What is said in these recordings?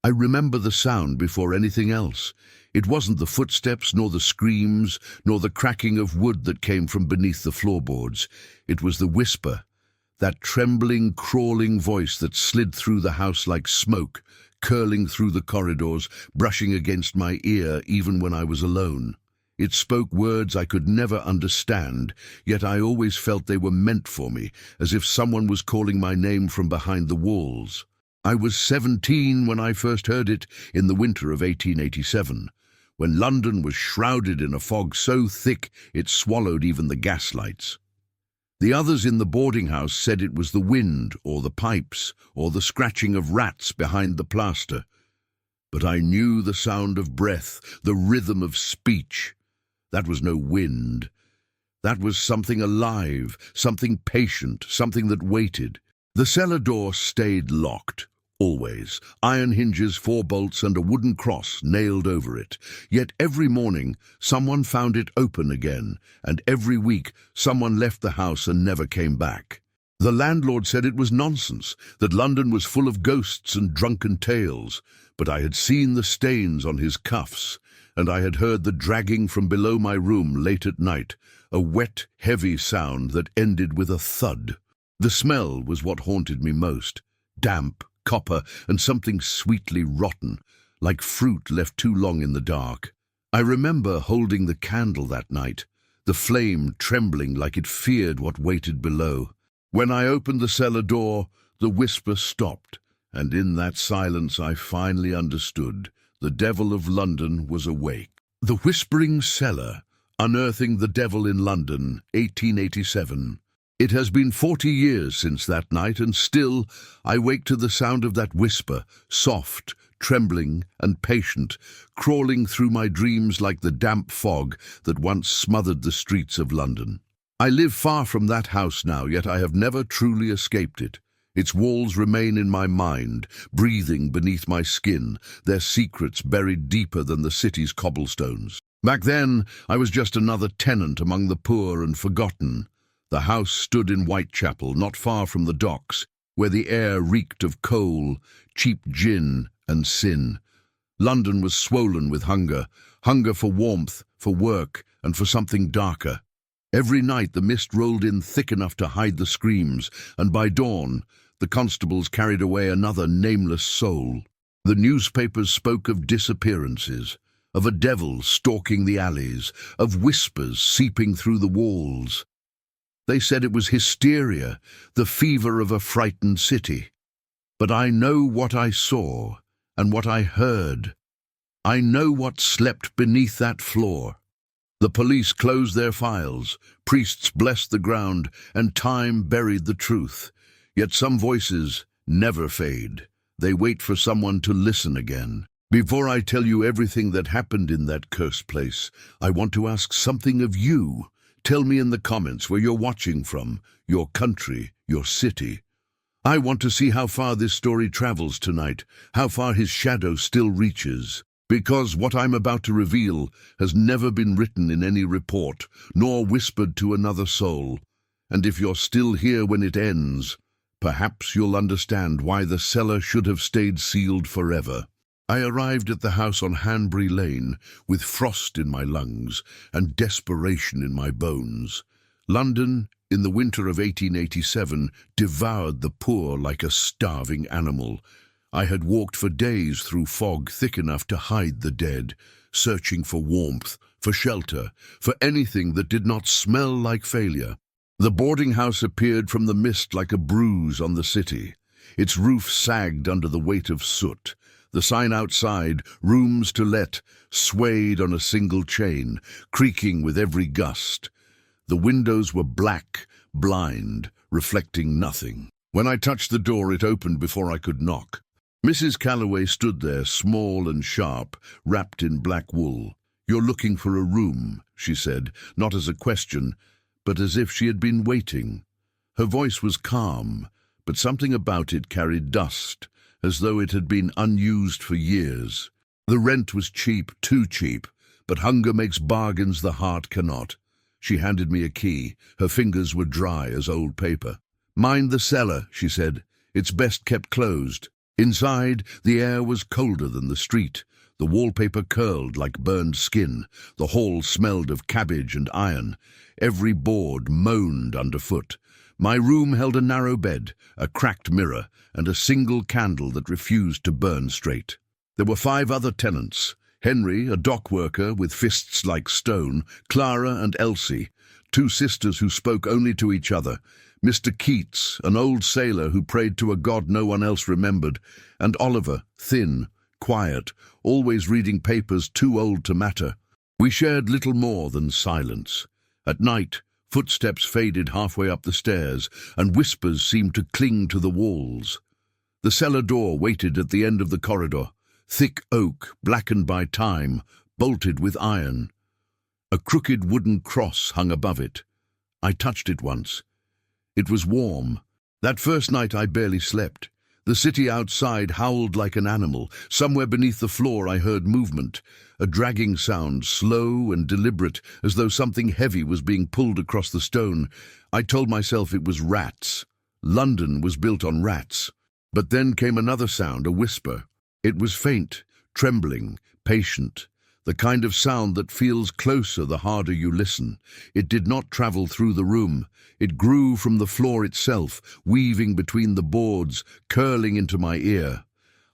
I remember the sound before anything else. It wasn't the footsteps, nor the screams, nor the cracking of wood that came from beneath the floorboards. It was the whisper, that trembling, crawling voice that slid through the house like smoke, curling through the corridors, brushing against my ear even when I was alone. It spoke words I could never understand, yet I always felt they were meant for me, as if someone was calling my name from behind the walls. I was 17 when I first heard it, in the winter of 1887, when London was shrouded in a fog so thick it swallowed even the gaslights. The others in the boarding house said it was the wind, or the pipes, or the scratching of rats behind the plaster. But I knew the sound of breath, the rhythm of speech. That was no wind. That was something alive, something patient, something that waited. The cellar door stayed locked, always. Iron hinges, 4 bolts, and a wooden cross nailed over it. Yet every morning someone found it open again, and every week someone left the house and never came back. The landlord said it was nonsense, that London was full of ghosts and drunken tales, but I had seen the stains on his cuffs, and I had heard the dragging from below my room late at night, a wet, heavy sound that ended with a thud. The smell was what haunted me most. Damp, copper, and something sweetly rotten, like fruit left too long in the dark. I remember holding the candle that night, the flame trembling like it feared what waited below. When I opened the cellar door, the whisper stopped, and in that silence I finally understood. The devil of London was awake. The Whispering Cellar, Unearthing the Devil in London, 1887. It has been 40 years since that night, and still I wake to the sound of that whisper, soft, trembling, and patient, crawling through my dreams like the damp fog that once smothered the streets of London. I live far from that house now, yet I have never truly escaped it. Its walls remain in my mind, breathing beneath my skin, their secrets buried deeper than the city's cobblestones. Back then, I was just another tenant among the poor and forgotten. The house stood in Whitechapel, not far from the docks, where the air reeked of coal, cheap gin, and sin. London was swollen with hunger, hunger for warmth, for work, and for something darker. Every night the mist rolled in thick enough to hide the screams, and by dawn, the constables carried away another nameless soul. The newspapers spoke of disappearances, of a devil stalking the alleys, of whispers seeping through the walls. They said it was hysteria, the fever of a frightened city. But I know what I saw and what I heard. I know what slept beneath that floor. The police closed their files, priests blessed the ground, and time buried the truth. Yet some voices never fade. They wait for someone to listen again. Before I tell you everything that happened in that cursed place, I want to ask something of you. Tell me in the comments where you're watching from, your country, your city. I want to see how far this story travels tonight, how far his shadow still reaches. Because what I'm about to reveal has never been written in any report, nor whispered to another soul. And if you're still here when it ends, perhaps you'll understand why the cellar should have stayed sealed forever. I arrived at the house on Hanbury Lane with frost in my lungs and desperation in my bones. London, in the winter of 1887, devoured the poor like a starving animal. I had walked for days through fog thick enough to hide the dead, searching for warmth, for shelter, for anything that did not smell like failure. The boarding house appeared from the mist like a bruise on the city. Its roof sagged under the weight of soot. The sign outside, "Rooms to Let," swayed on a single chain, creaking with every gust. The windows were black, blind, reflecting nothing. When I touched the door, it opened before I could knock. Mrs. Calloway stood there, small and sharp, wrapped in black wool. "You're looking for a room," she said, not as a question, but as if she had been waiting. Her voice was calm, but something about it carried dust, as though it had been unused for years. The rent was cheap, too cheap, but hunger makes bargains the heart cannot. She handed me a key. Her fingers were dry as old paper. "Mind the cellar," she said. "It's best kept closed." Inside, the air was colder than the street. The wallpaper curled like burned skin. The hall smelled of cabbage and iron. Every board moaned underfoot. My room held a narrow bed, a cracked mirror, and a single candle that refused to burn straight. There were 5 other tenants: Henry, a dock worker with fists like stone, Clara and Elsie, 2 sisters who spoke only to each other, Mr. Keats, an old sailor who prayed to a god no one else remembered, and Oliver, thin, quiet, always reading papers too old to matter. We shared little more than silence. At night, footsteps faded halfway up the stairs, and whispers seemed to cling to the walls. The cellar door waited at the end of the corridor, thick oak, blackened by time, bolted with iron. A crooked wooden cross hung above it. I touched it once. It was warm. That first night I barely slept. The city outside howled like an animal. Somewhere beneath the floor I heard movement, a dragging sound, slow and deliberate, as though something heavy was being pulled across the stone. I told myself it was rats. London was built on rats. But then came another sound, a whisper. It was faint, trembling, patient, the kind of sound that feels closer the harder you listen. It did not travel through the room. It grew from the floor itself, weaving between the boards, curling into my ear.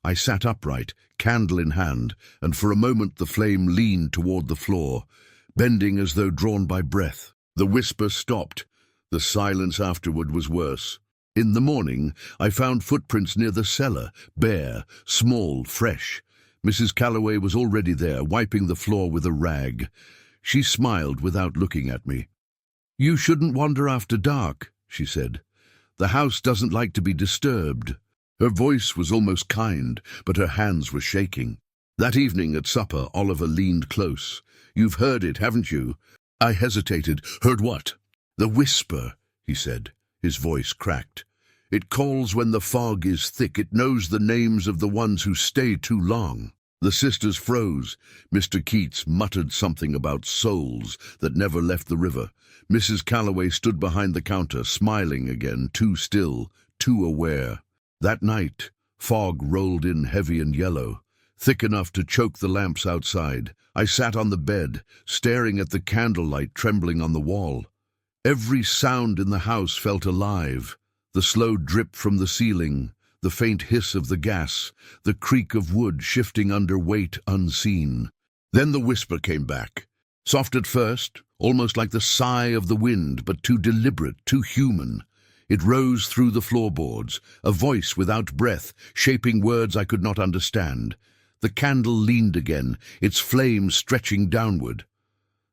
I sat upright, candle in hand, and for a moment the flame leaned toward the floor, bending as though drawn by breath. The whisper stopped. The silence afterward was worse. In the morning, I found footprints near the cellar, bare, small, fresh. Mrs. Calloway was already there, wiping the floor with a rag. She smiled without looking at me. "You shouldn't wander after dark," she said. "The house doesn't like to be disturbed." Her voice was almost kind, but her hands were shaking. That evening at supper, Oliver leaned close. "You've heard it, haven't you?" I hesitated. "Heard what?" "The whisper," he said. His voice cracked. "It calls when the fog is thick. It knows the names of the ones who stay too long." The sisters froze. Mr. Keats muttered something about souls that never left the river. Mrs. Calloway stood behind the counter, smiling again, too still, too aware. That night, fog rolled in heavy and yellow, thick enough to choke the lamps outside. I sat on the bed, staring at the candlelight trembling on the wall. Every sound in the house felt alive. The slow drip from the ceiling, the faint hiss of the gas, the creak of wood shifting under weight unseen. Then the whisper came back. Soft at first, almost like the sigh of the wind, but too deliberate, too human. It rose through the floorboards, a voice without breath, shaping words I could not understand. The candle leaned again, its flame stretching downward.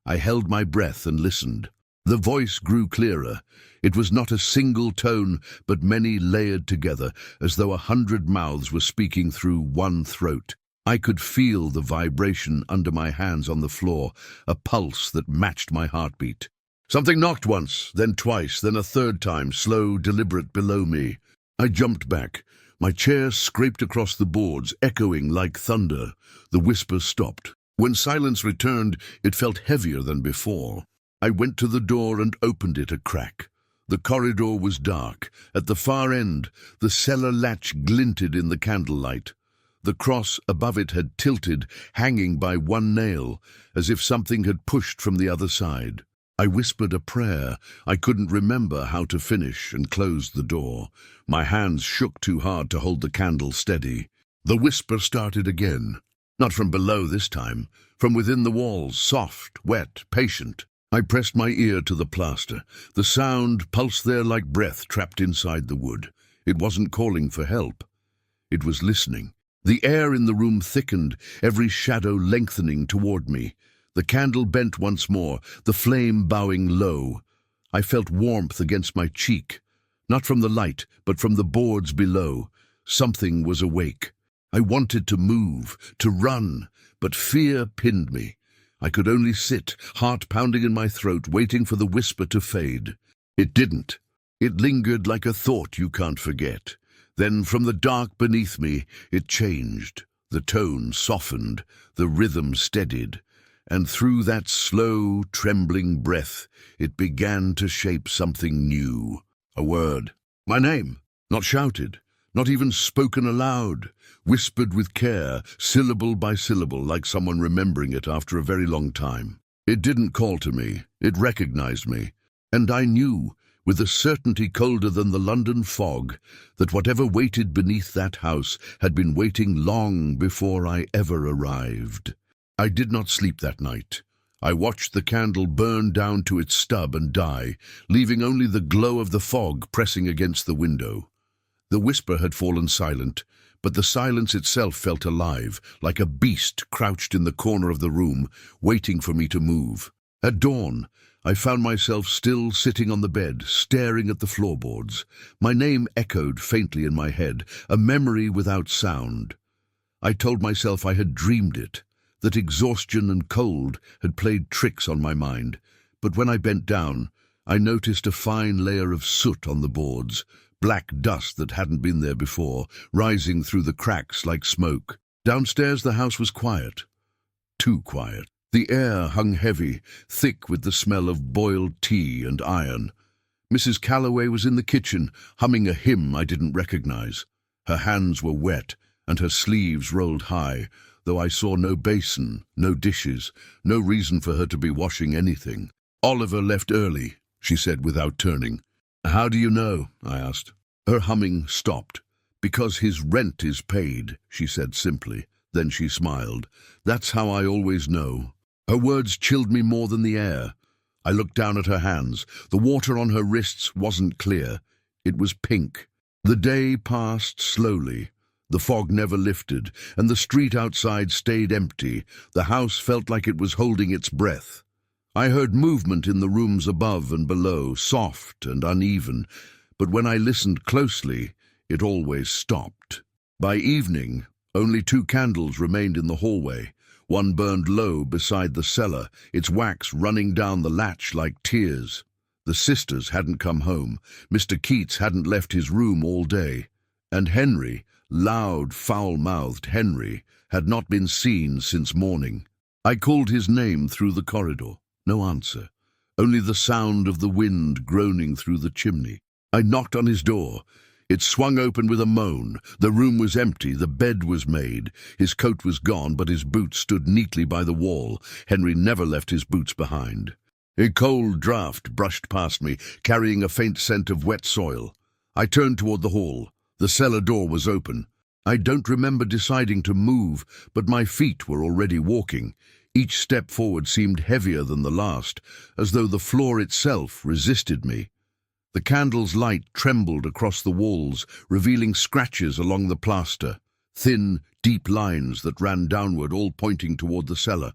I held my breath and listened. The voice grew clearer. It was not a single tone, but many layered together, as though 100 mouths were speaking through one throat. I could feel the vibration under my hands on the floor, a pulse that matched my heartbeat. Something knocked once, then twice, then a third time, slow, deliberate, below me. I jumped back. My chair scraped across the boards, echoing like thunder. The whisper stopped. When silence returned, it felt heavier than before. I went to the door and opened it a crack. The corridor was dark. At the far end, the cellar latch glinted in the candlelight. The cross above it had tilted, hanging by one nail, as if something had pushed from the other side. I whispered a prayer. I couldn't remember how to finish, and closed the door. My hands shook too hard to hold the candle steady. The whisper started again. Not from below this time, from within the walls, soft, wet, patient. I pressed my ear to the plaster. The sound pulsed there like breath trapped inside the wood. It wasn't calling for help. It was listening. The air in the room thickened, every shadow lengthening toward me. The candle bent once more, the flame bowing low. I felt warmth against my cheek, not from the light, but from the boards below. Something was awake. I wanted to move, to run, but fear pinned me. I could only sit, heart pounding in my throat, waiting for the whisper to fade. It didn't. It lingered like a thought you can't forget. Then from the dark beneath me, it changed. The tone softened, the rhythm steadied, and through that slow, trembling breath, it began to shape something new. A word. My name, not shouted, not even spoken aloud, whispered with care, syllable by syllable, like someone remembering it after a very long time. It didn't call to me, it recognized me, and I knew, with a certainty colder than the London fog, that whatever waited beneath that house had been waiting long before I ever arrived. I did not sleep that night. I watched the candle burn down to its stub and die, leaving only the glow of the fog pressing against the window. The whisper had fallen silent, but the silence itself felt alive, like a beast crouched in the corner of the room, waiting for me to move. At dawn, I found myself still sitting on the bed, staring at the floorboards. My name echoed faintly in my head, a memory without sound. I told myself I had dreamed it, that exhaustion and cold had played tricks on my mind. But when I bent down, I noticed a fine layer of soot on the boards, black dust that hadn't been there before, rising through the cracks like smoke. Downstairs the house was quiet. Too quiet. The air hung heavy, thick with the smell of boiled tea and iron. Mrs. Calloway was in the kitchen, humming a hymn I didn't recognize. Her hands were wet, and her sleeves rolled high, though I saw no basin, no dishes, no reason for her to be washing anything. "Oliver left early," she said without turning. "How do you know?" I asked. Her humming stopped. "Because his rent is paid," she said simply. Then she smiled. "That's how I always know." Her words chilled me more than the air. I looked down at her hands. The water on her wrists wasn't clear. It was pink. The day passed slowly. The fog never lifted, and the street outside stayed empty. The house felt like it was holding its breath. I heard movement in the rooms above and below, soft and uneven, but when I listened closely, it always stopped. By evening, only 2 candles remained in the hallway. One burned low beside the cellar, its wax running down the latch like tears. The sisters hadn't come home. Mr. Keats hadn't left his room all day. And Henry, loud, foul-mouthed Henry, had not been seen since morning. I called his name through the corridor. No answer. Only the sound of the wind groaning through the chimney. I knocked on his door. It swung open with a moan. The room was empty, the bed was made. His coat was gone, but his boots stood neatly by the wall. Henry never left his boots behind. A cold draught brushed past me, carrying a faint scent of wet soil. I turned toward the hall. The cellar door was open. I don't remember deciding to move, but my feet were already walking. Each step forward seemed heavier than the last, as though the floor itself resisted me. The candle's light trembled across the walls, revealing scratches along the plaster, thin, deep lines that ran downward, all pointing toward the cellar.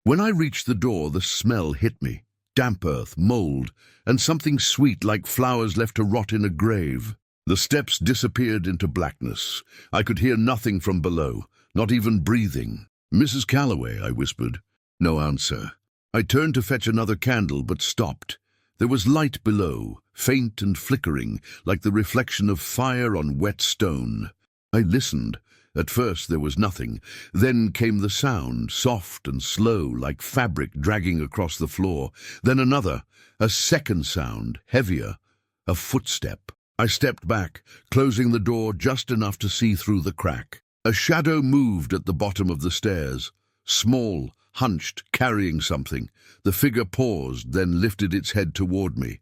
When I reached the door, the smell hit me. Damp earth, mold, and something sweet like flowers left to rot in a grave. The steps disappeared into blackness. I could hear nothing from below, not even breathing. "Mrs. Calloway," I whispered. No answer. I turned to fetch another candle, but stopped. There was light below, faint and flickering, like the reflection of fire on wet stone. I listened. At first there was nothing. Then came the sound, soft and slow, like fabric dragging across the floor. Then another, a second sound, heavier, a footstep. I stepped back, closing the door just enough to see through the crack. A shadow moved at the bottom of the stairs, small, hunched, carrying something. The figure paused, then lifted its head toward me.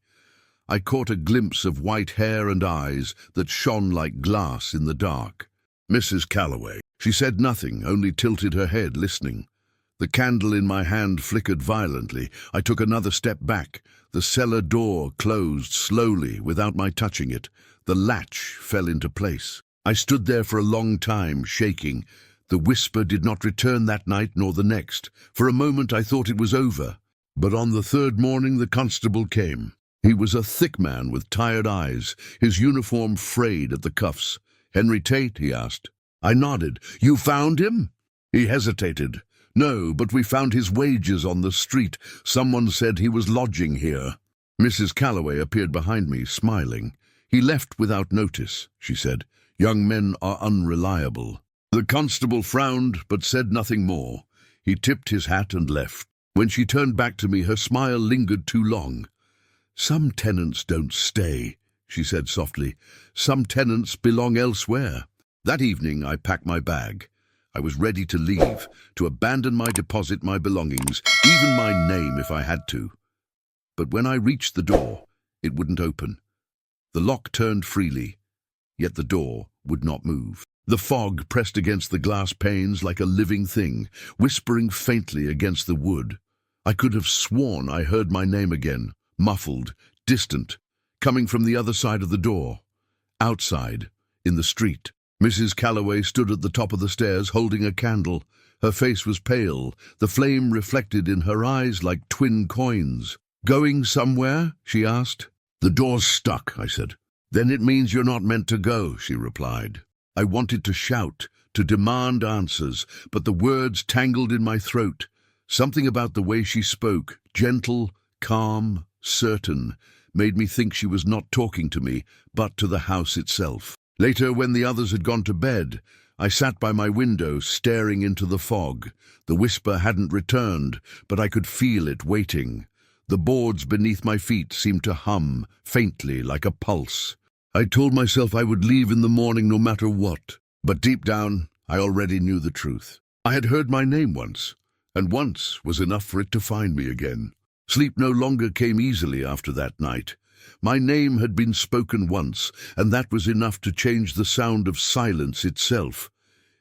I caught a glimpse of white hair and eyes that shone like glass in the dark. "Mrs. Calloway." She said nothing, only tilted her head, listening. The candle in my hand flickered violently. I took another step back. The cellar door closed slowly, without my touching it. The latch fell into place. I stood there for a long time, shaking. The whisper did not return that night nor the next. For a moment I thought it was over. But on the 3rd morning the constable came. He was a thick man with tired eyes, his uniform frayed at the cuffs. "Henry Tate?" he asked. I nodded. "You found him?" He hesitated. "No, but we found his wages on the street. Someone said he was lodging here." Mrs. Calloway appeared behind me, smiling. "He left without notice," she said. "Young men are unreliable." The constable frowned, but said nothing more. He tipped his hat and left. When she turned back to me, her smile lingered too long. "Some tenants don't stay," she said softly. "Some tenants belong elsewhere." That evening I packed my bag. I was ready to leave, to abandon my deposit, my belongings, even my name if I had to. But when I reached the door, it wouldn't open. The lock turned freely, yet the door would not move. The fog pressed against the glass panes like a living thing, whispering faintly against the wood. I could have sworn I heard my name again, muffled, distant, coming from the other side of the door. Outside, in the street, Mrs. Calloway stood at the top of the stairs holding a candle. Her face was pale, the flame reflected in her eyes like twin coins. "Going somewhere?" she asked. "The door's stuck," I said. "Then it means you're not meant to go," she replied. I wanted to shout, to demand answers, but the words tangled in my throat. Something about the way she spoke, gentle, calm, certain, made me think she was not talking to me, but to the house itself. Later, when the others had gone to bed, I sat by my window, staring into the fog. The whisper hadn't returned, but I could feel it waiting. The boards beneath my feet seemed to hum, faintly, like a pulse. I told myself I would leave in the morning no matter what, but deep down, I already knew the truth. I had heard my name once, and once was enough for it to find me again. Sleep no longer came easily after that night. My name had been spoken once, and that was enough to change the sound of silence itself.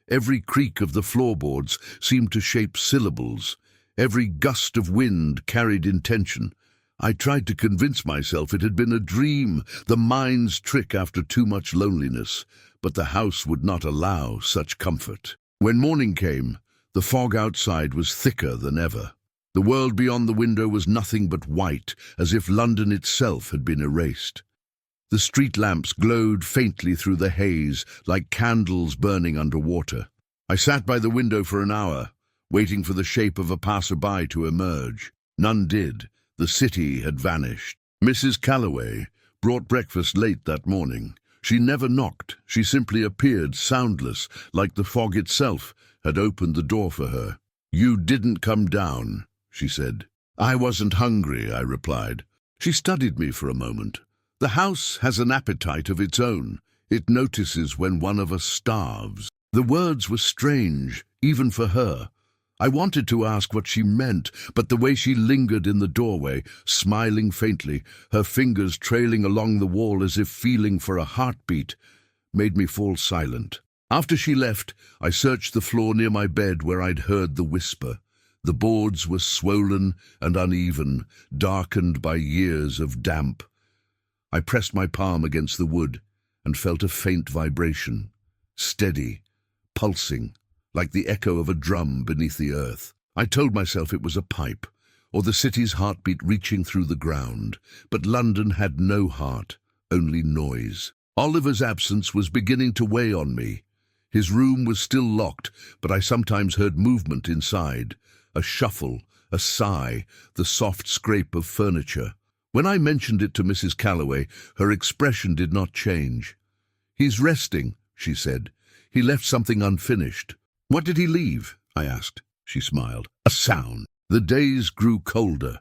Every creak of the floorboards seemed to shape syllables. Every gust of wind carried intention. I tried to convince myself it had been a dream, the mind's trick after too much loneliness, but the house would not allow such comfort. When morning came, the fog outside was thicker than ever. The world beyond the window was nothing but white, as if London itself had been erased. The street lamps glowed faintly through the haze, like candles burning under water. I sat by the window for an hour, waiting for the shape of a passer-by to emerge. None did. The city had vanished. Mrs. Calloway brought breakfast late that morning. She never knocked. She simply appeared, soundless, like the fog itself had opened the door for her. "You didn't come down," she said. "I wasn't hungry," I replied. She studied me for a moment. "The house has an appetite of its own. It notices when one of us starves." The words were strange, even for her. I wanted to ask what she meant, but the way she lingered in the doorway, smiling faintly, her fingers trailing along the wall as if feeling for a heartbeat, made me fall silent. After she left, I searched the floor near my bed where I'd heard the whisper. The boards were swollen and uneven, darkened by years of damp. I pressed my palm against the wood and felt a faint vibration, steady, pulsing, like the echo of a drum beneath the earth. I told myself it was a pipe, or the city's heartbeat reaching through the ground. But London had no heart, only noise. Oliver's absence was beginning to weigh on me. His room was still locked, but I sometimes heard movement inside. A shuffle, a sigh, the soft scrape of furniture. When I mentioned it to Mrs. Calloway, her expression did not change. "He's resting," she said. "He left something unfinished." "What did he leave?" I asked. She smiled. "A sound." The days grew colder.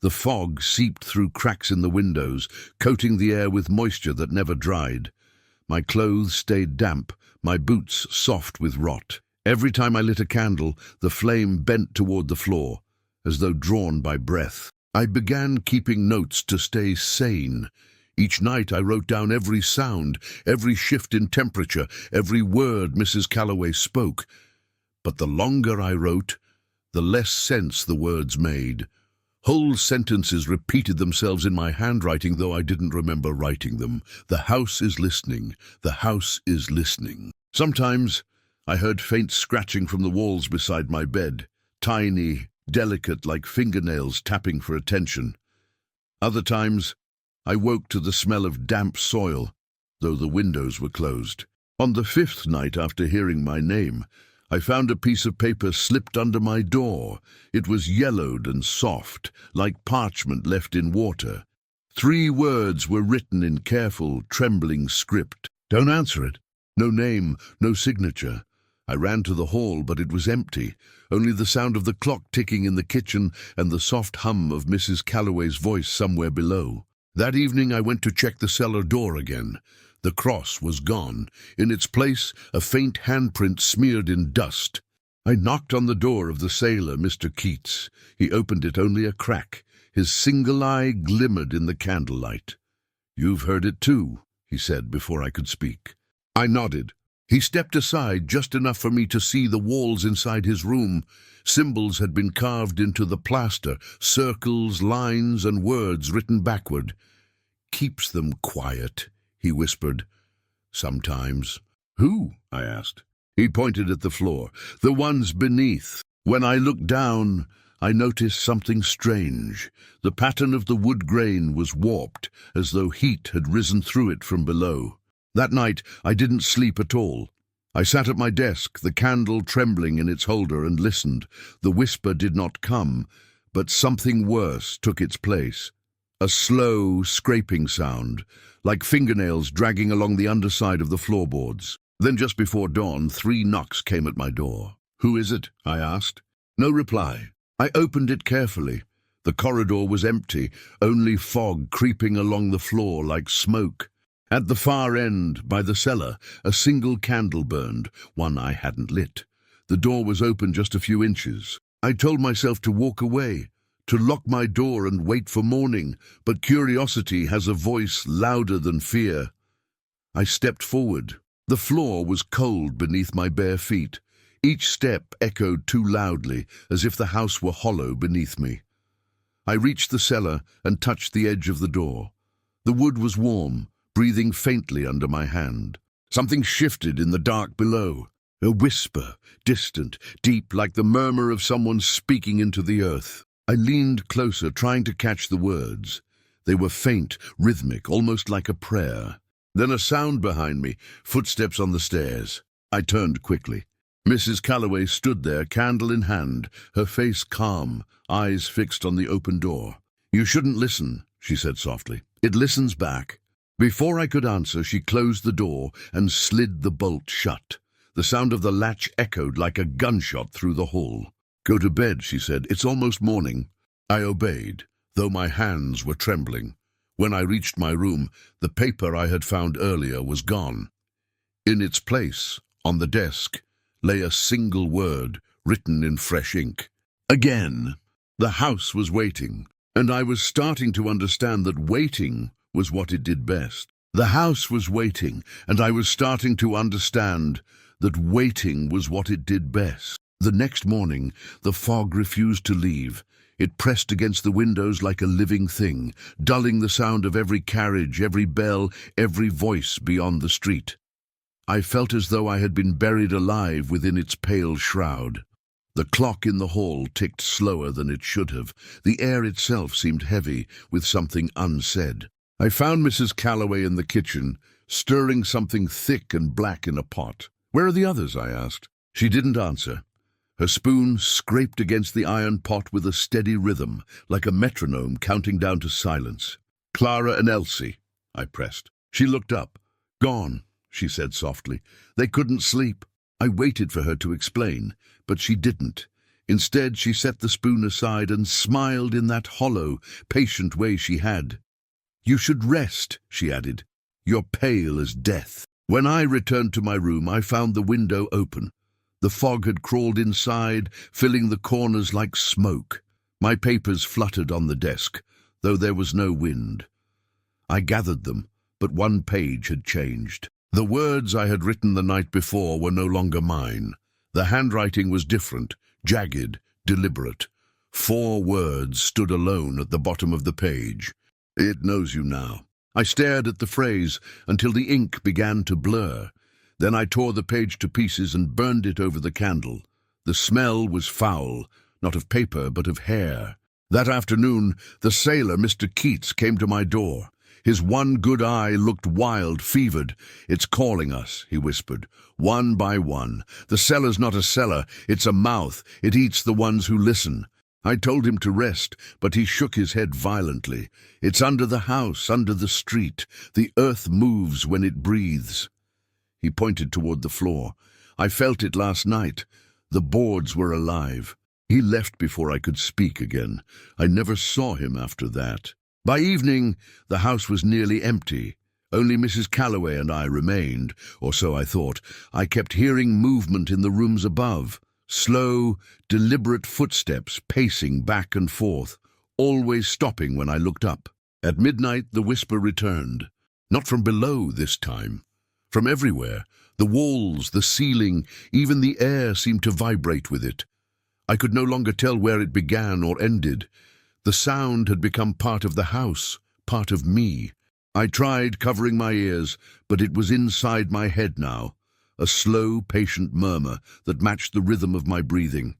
The fog seeped through cracks in the windows, coating the air with moisture that never dried. My clothes stayed damp, my boots soft with rot. Every time I lit a candle, the flame bent toward the floor, as though drawn by breath. I began keeping notes to stay sane. Each night I wrote down every sound, every shift in temperature, every word Mrs. Calloway spoke. But the longer I wrote, the less sense the words made. Whole sentences repeated themselves in my handwriting, though I didn't remember writing them. "The house is listening. The house is listening." Sometimes I heard faint scratching from the walls beside my bed, tiny, delicate like fingernails tapping for attention. Other times I woke to the smell of damp soil, though the windows were closed. On the 5th night after hearing my name, I found a piece of paper slipped under my door. It was yellowed and soft, like parchment left in water. 3 words were written in careful, trembling script. "Don't answer it." No name, no signature. I ran to the hall, but it was empty. Only the sound of the clock ticking in the kitchen and the soft hum of Mrs. Calloway's voice somewhere below. That evening I went to check the cellar door again. The cross was gone. In its place, a faint handprint smeared in dust. I knocked on the door of the sailor, Mr. Keats. He opened it only a crack. His single eye glimmered in the candlelight. "You've heard it too," he said before I could speak. I nodded. He stepped aside just enough for me to see the walls inside his room. Symbols had been carved into the plaster, circles, lines, and words written backward. "Keeps them quiet," he whispered. "Sometimes." "Who?" I asked. He pointed at the floor. "The ones beneath. When I looked down, I noticed something strange. The pattern of the wood grain was warped, as though heat had risen through it from below. That night, I didn't sleep at all. I sat at my desk, the candle trembling in its holder, and listened. The whisper did not come, but something worse took its place. A slow, scraping sound, like fingernails dragging along the underside of the floorboards. Then just before dawn, 3 knocks came at my door. "Who is it?" I asked. No reply. I opened it carefully. The corridor was empty, only fog creeping along the floor like smoke. At the far end, by the cellar, a single candle burned, one I hadn't lit. The door was open just a few inches. I told myself to walk away, to lock my door and wait for morning, but curiosity has a voice louder than fear. I stepped forward. The floor was cold beneath my bare feet. Each step echoed too loudly, as if the house were hollow beneath me. I reached the cellar and touched the edge of the door. The wood was warm, breathing faintly under my hand. Something shifted in the dark below. A whisper, distant, deep, like the murmur of someone speaking into the earth. I leaned closer, trying to catch the words. They were faint, rhythmic, almost like a prayer. Then a sound behind me, footsteps on the stairs. I turned quickly. Mrs. Calloway stood there, candle in hand, her face calm, eyes fixed on the open door. "You shouldn't listen," she said softly. "It listens back." Before I could answer, she closed the door and slid the bolt shut. The sound of the latch echoed like a gunshot through the hall. "Go to bed," she said. "It's almost morning." I obeyed, though my hands were trembling. When I reached my room, the paper I had found earlier was gone. In its place, on the desk, lay a single word, written in fresh ink. Again. The house was waiting, and I was starting to understand that waiting was what it did best. The house was waiting, and I was starting to understand that waiting was what it did best. The next morning, the fog refused to leave. It pressed against the windows like a living thing, dulling the sound of every carriage, every bell, every voice beyond the street. I felt as though I had been buried alive within its pale shroud. The clock in the hall ticked slower than it should have. The air itself seemed heavy, with something unsaid. I found Mrs. Calloway in the kitchen, stirring something thick and black in a pot. "Where are the others?" I asked. She didn't answer. Her spoon scraped against the iron pot with a steady rhythm, like a metronome counting down to silence. "Clara and Elsie," I pressed. She looked up. "Gone," she said softly. "They couldn't sleep." I waited for her to explain, but she didn't. Instead, she set the spoon aside and smiled in that hollow, patient way she had. "You should rest," she added. "You're pale as death." When I returned to my room, I found the window open. The fog had crawled inside, filling the corners like smoke. My papers fluttered on the desk, though there was no wind. I gathered them, but one page had changed. The words I had written the night before were no longer mine. The handwriting was different, jagged, deliberate. 4 words stood alone at the bottom of the page. "It knows you now." I stared at the phrase until the ink began to blur. Then I tore the page to pieces and burned it over the candle. The smell was foul, not of paper, but of hair. That afternoon, the sailor, Mr. Keats, came to my door. His one good eye looked wild, fevered. "It's calling us," he whispered, "one by one. The cellar's not a cellar, it's a mouth. It eats the ones who listen." I told him to rest, but he shook his head violently. "It's under the house, under the street. The earth moves when it breathes." He pointed toward the floor. "I felt it last night. The boards were alive." He left before I could speak again. I never saw him after that. By evening, the house was nearly empty. Only Mrs. Calloway and I remained, or so I thought. I kept hearing movement in the rooms above, slow, deliberate footsteps pacing back and forth, always stopping when I looked up. At midnight, the whisper returned. Not from below this time. From everywhere. The walls, the ceiling, even the air seemed to vibrate with it. I could no longer tell where it began or ended. The sound had become part of the house, part of me. I tried covering my ears, but it was inside my head now, a slow, patient murmur that matched the rhythm of my breathing.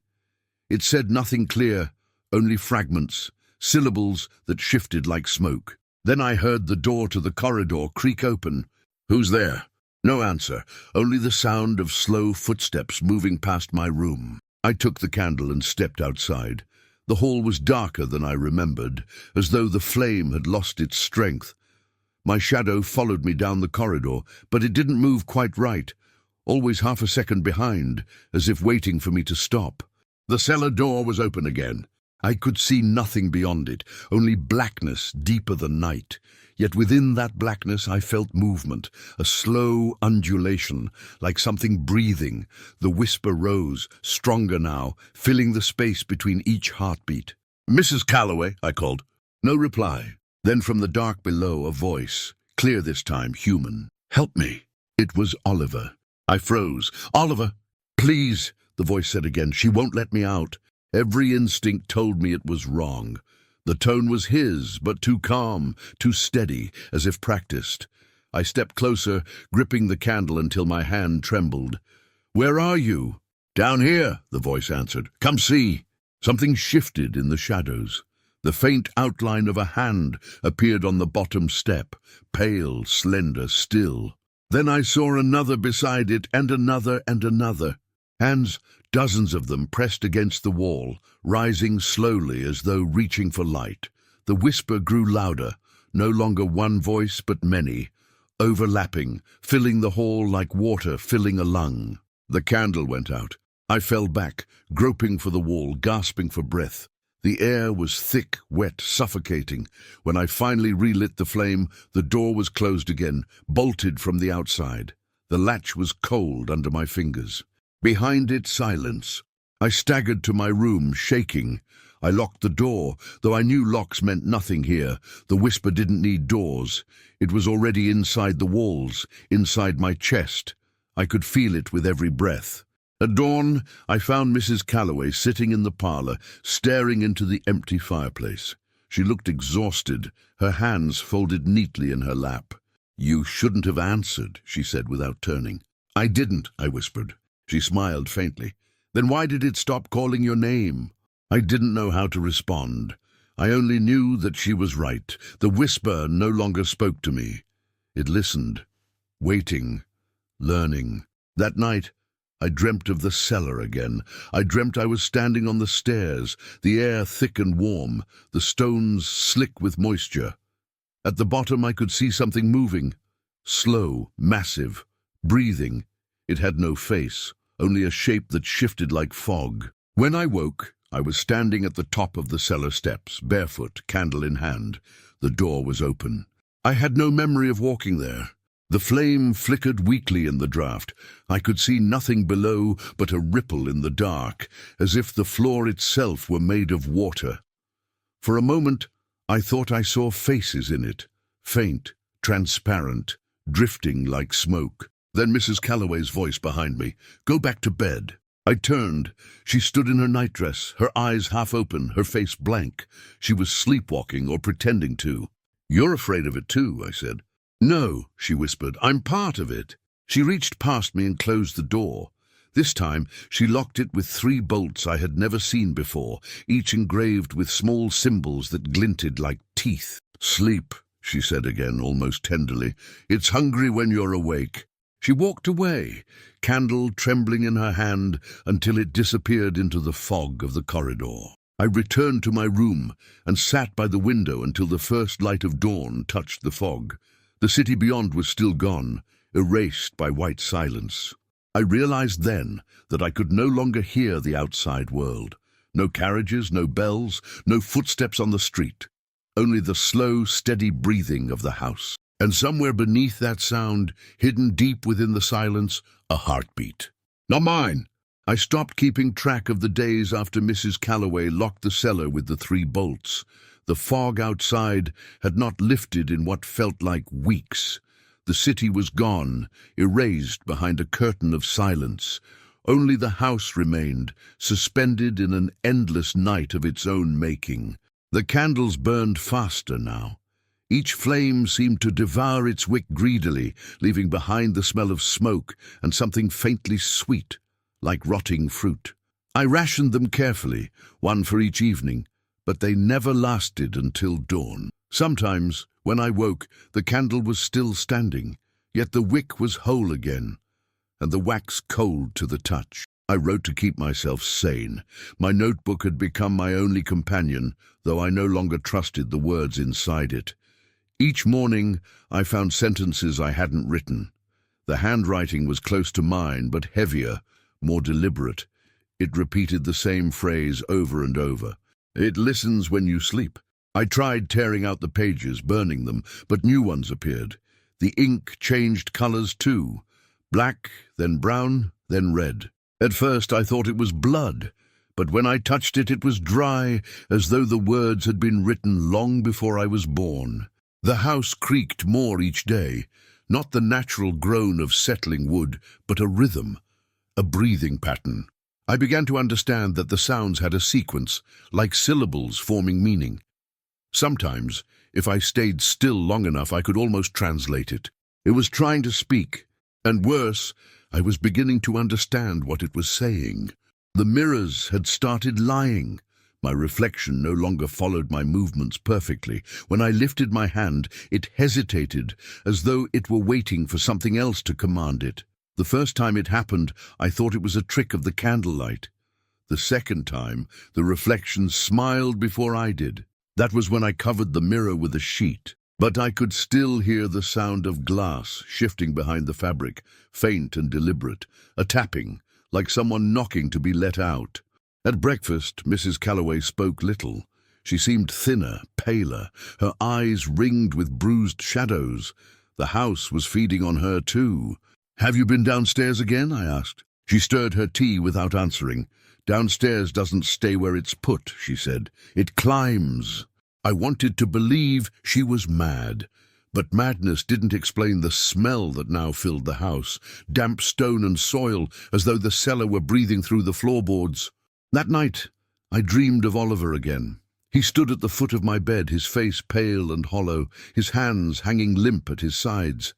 It said nothing clear, only fragments, syllables that shifted like smoke. Then I heard the door to the corridor creak open. "Who's there?" No answer, only the sound of slow footsteps moving past my room. I took the candle and stepped outside. The hall was darker than I remembered, as though the flame had lost its strength. My shadow followed me down the corridor, but it didn't move quite right, always half a second behind, as if waiting for me to stop. The cellar door was open again. I could see nothing beyond it, only blackness deeper than night. Yet within that blackness I felt movement, a slow undulation, like something breathing. The whisper rose, stronger now, filling the space between each heartbeat. "Mrs. Calloway," I called. No reply. Then from the dark below, a voice, clear this time, human. "Help me." It was Oliver. I froze. "Oliver, please," the voice said again. "She won't let me out." Every instinct told me it was wrong. The tone was his, but too calm, too steady, as if practiced. I stepped closer, gripping the candle until my hand trembled. "Where are you?" "Down here," the voice answered. "Come see." Something shifted in the shadows. The faint outline of a hand appeared on the bottom step, pale, slender, still. Then I saw another beside it, and another and another. Hands, dozens of them, pressed against the wall, rising slowly as though reaching for light. The whisper grew louder, no longer one voice but many, overlapping, filling the hall like water filling a lung. The candle went out. I fell back, groping for the wall, gasping for breath. The air was thick, wet, suffocating. When I finally relit the flame, the door was closed again, bolted from the outside. The latch was cold under my fingers. Behind it, silence. I staggered to my room, shaking. I locked the door, though I knew locks meant nothing here. The whisper didn't need doors. It was already inside the walls, inside my chest. I could feel it with every breath. At dawn, I found Mrs. Calloway sitting in the parlour, staring into the empty fireplace. She looked exhausted, her hands folded neatly in her lap. "You shouldn't have answered," she said without turning. "I didn't," I whispered. She smiled faintly. "Then why did it stop calling your name?" I didn't know how to respond. I only knew that she was right. The whisper no longer spoke to me. It listened, waiting, learning. That night, I dreamt of the cellar again. I dreamt I was standing on the stairs, the air thick and warm, the stones slick with moisture. At the bottom I could see something moving, slow, massive, breathing. It had no face, only a shape that shifted like fog. When I woke, I was standing at the top of the cellar steps, barefoot, candle in hand. The door was open. I had no memory of walking there. The flame flickered weakly in the draught. I could see nothing below but a ripple in the dark, as if the floor itself were made of water. For a moment, I thought I saw faces in it, faint, transparent, drifting like smoke. Then Mrs. Calloway's voice behind me, "Go back to bed." I turned. She stood in her nightdress, her eyes half open, her face blank. She was sleepwalking or pretending to. "You're afraid of it too," I said. "No," she whispered, "I'm part of it." She reached past me and closed the door. This time, she locked it with 3 bolts I had never seen before, each engraved with small symbols that glinted like teeth. "Sleep," she said again, almost tenderly. "It's hungry when you're awake." She walked away, candle trembling in her hand, until it disappeared into the fog of the corridor. I returned to my room and sat by the window until the first light of dawn touched the fog. The city beyond was still gone, erased by white silence. I realized then that I could no longer hear the outside world. No carriages, no bells, no footsteps on the street. only the slow, steady breathing of the house. And somewhere beneath that sound, hidden deep within the silence, a heartbeat. Not mine! I stopped keeping track of the days after Mrs. Calloway locked the cellar with the 3 bolts. The fog outside had not lifted in what felt like weeks. The city was gone, erased behind a curtain of silence. Only the house remained, suspended in an endless night of its own making. The candles burned faster now. Each flame seemed to devour its wick greedily, leaving behind the smell of smoke and something faintly sweet, like rotting fruit. I rationed them carefully, 1 for each evening, but they never lasted until dawn. Sometimes, when I woke, the candle was still standing, yet the wick was whole again, and the wax cold to the touch. I wrote to keep myself sane. My notebook had become my only companion, though I no longer trusted the words inside it. Each morning, I found sentences I hadn't written. The handwriting was close to mine, but heavier, more deliberate. It repeated the same phrase over and over. It listens when you sleep. I tried tearing out the pages, burning them, but new ones appeared. The ink changed colors too. Black, then brown, then red. At first I thought it was blood, but when I touched it, it was dry, as though the words had been written long before I was born. The house creaked more each day, not the natural groan of settling wood, but a rhythm, a breathing pattern. I began to understand that the sounds had a sequence, like syllables forming meaning. Sometimes, if I stayed still long enough, I could almost translate it. It was trying to speak, and worse, I was beginning to understand what it was saying. The mirrors had started lying. My reflection no longer followed my movements perfectly. When I lifted my hand, it hesitated, as though it were waiting for something else to command it. The first time it happened, I thought it was a trick of the candlelight. The second time, the reflection smiled before I did. That was when I covered the mirror with a sheet. But I could still hear the sound of glass shifting behind the fabric, faint and deliberate, a tapping, like someone knocking to be let out. At breakfast, Mrs. Calloway spoke little. She seemed thinner, paler, her eyes ringed with bruised shadows. The house was feeding on her too. "Have you been downstairs again?" I asked. She stirred her tea without answering. "Downstairs doesn't stay where it's put," she said. "It climbs." I wanted to believe she was mad, but madness didn't explain the smell that now filled the house, damp stone and soil, as though the cellar were breathing through the floorboards. That night, I dreamed of Oliver again. He stood at the foot of my bed, his face pale and hollow, his hands hanging limp at his sides.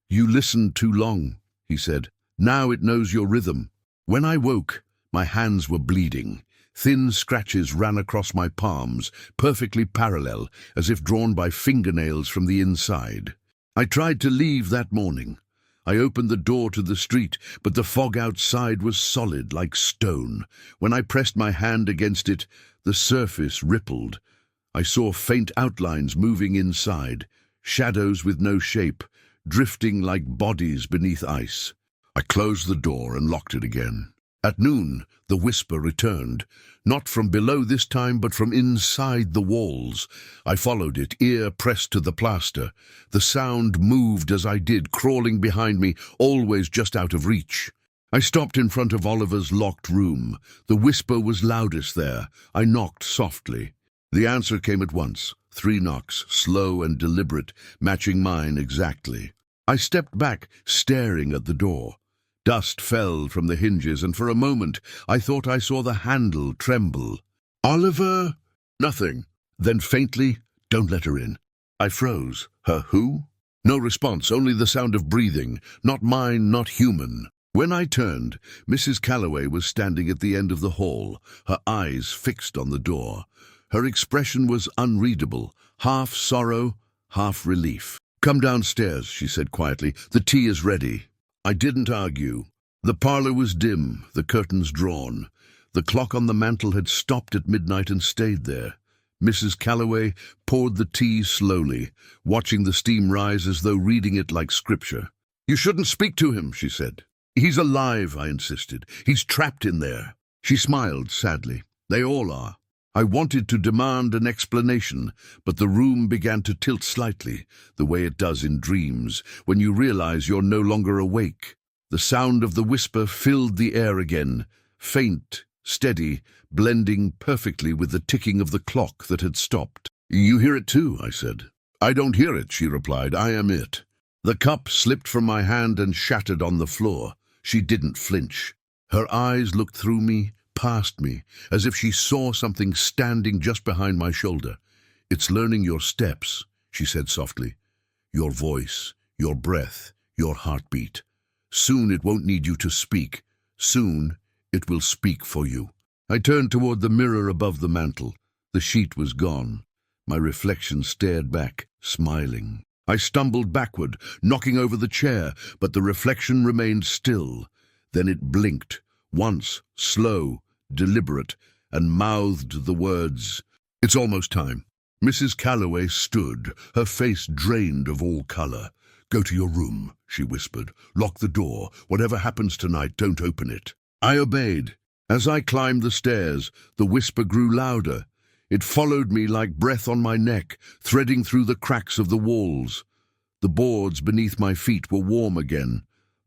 "You listened too long," he said. "Now it knows your rhythm." When I woke, my hands were bleeding. Thin scratches ran across my palms, perfectly parallel, as if drawn by fingernails from the inside. I tried to leave that morning. I opened the door to the street, but the fog outside was solid like stone. When I pressed my hand against it, the surface rippled. I saw faint outlines moving inside, shadows with no shape, drifting like bodies beneath ice. I closed the door and locked it again. At noon, the whisper returned, not from below this time, but from inside the walls. I followed it, ear pressed to the plaster. The sound moved as I did, crawling behind me, always just out of reach. I stopped in front of Oliver's locked room. The whisper was loudest there. I knocked softly. The answer came at once. 3 knocks, slow and deliberate, matching mine exactly. I stepped back, staring at the door. Dust fell from the hinges, and for a moment I thought I saw the handle tremble. "Oliver?" "Nothing." Then faintly, "Don't let her in." I froze. Her who? No response, only the sound of breathing. Not mine, not human. When I turned, Mrs. Calloway was standing at the end of the hall, her eyes fixed on the door. Her expression was unreadable, half sorrow, half relief. "Come downstairs," she said quietly. "The tea is ready." I didn't argue. The parlor was dim, the curtains drawn. The clock on the mantel had stopped at midnight and stayed there. Mrs. Calloway poured the tea slowly, watching the steam rise as though reading it like scripture. "You shouldn't speak to him," she said. "He's alive," I insisted. "He's trapped in there." She smiled sadly. "They all are." I wanted to demand an explanation, but the room began to tilt slightly, the way it does in dreams, when you realize you're no longer awake. The sound of the whisper filled the air again, faint, steady, blending perfectly with the ticking of the clock that had stopped. "You hear it too," I said. "I don't hear it," she replied. "I am it." The cup slipped from my hand and shattered on the floor. She didn't flinch. Her eyes looked through me, past me, as if she saw something standing just behind my shoulder. "It's learning your steps," she said softly. "Your voice, your breath, your heartbeat. Soon it won't need you to speak. Soon it will speak for you." I turned toward the mirror above the mantel. The sheet was gone. My reflection stared back, smiling. I stumbled backward, knocking over the chair, but the reflection remained still. Then it blinked, once, slow, deliberate, and mouthed the words, "It's almost time." Mrs. Calloway stood, her face drained of all color. "Go to your room," she whispered. "Lock the door. Whatever happens tonight, don't open it." I obeyed. As I climbed the stairs, the whisper grew louder. It followed me like breath on my neck, threading through the cracks of the walls. The boards beneath my feet were warm again,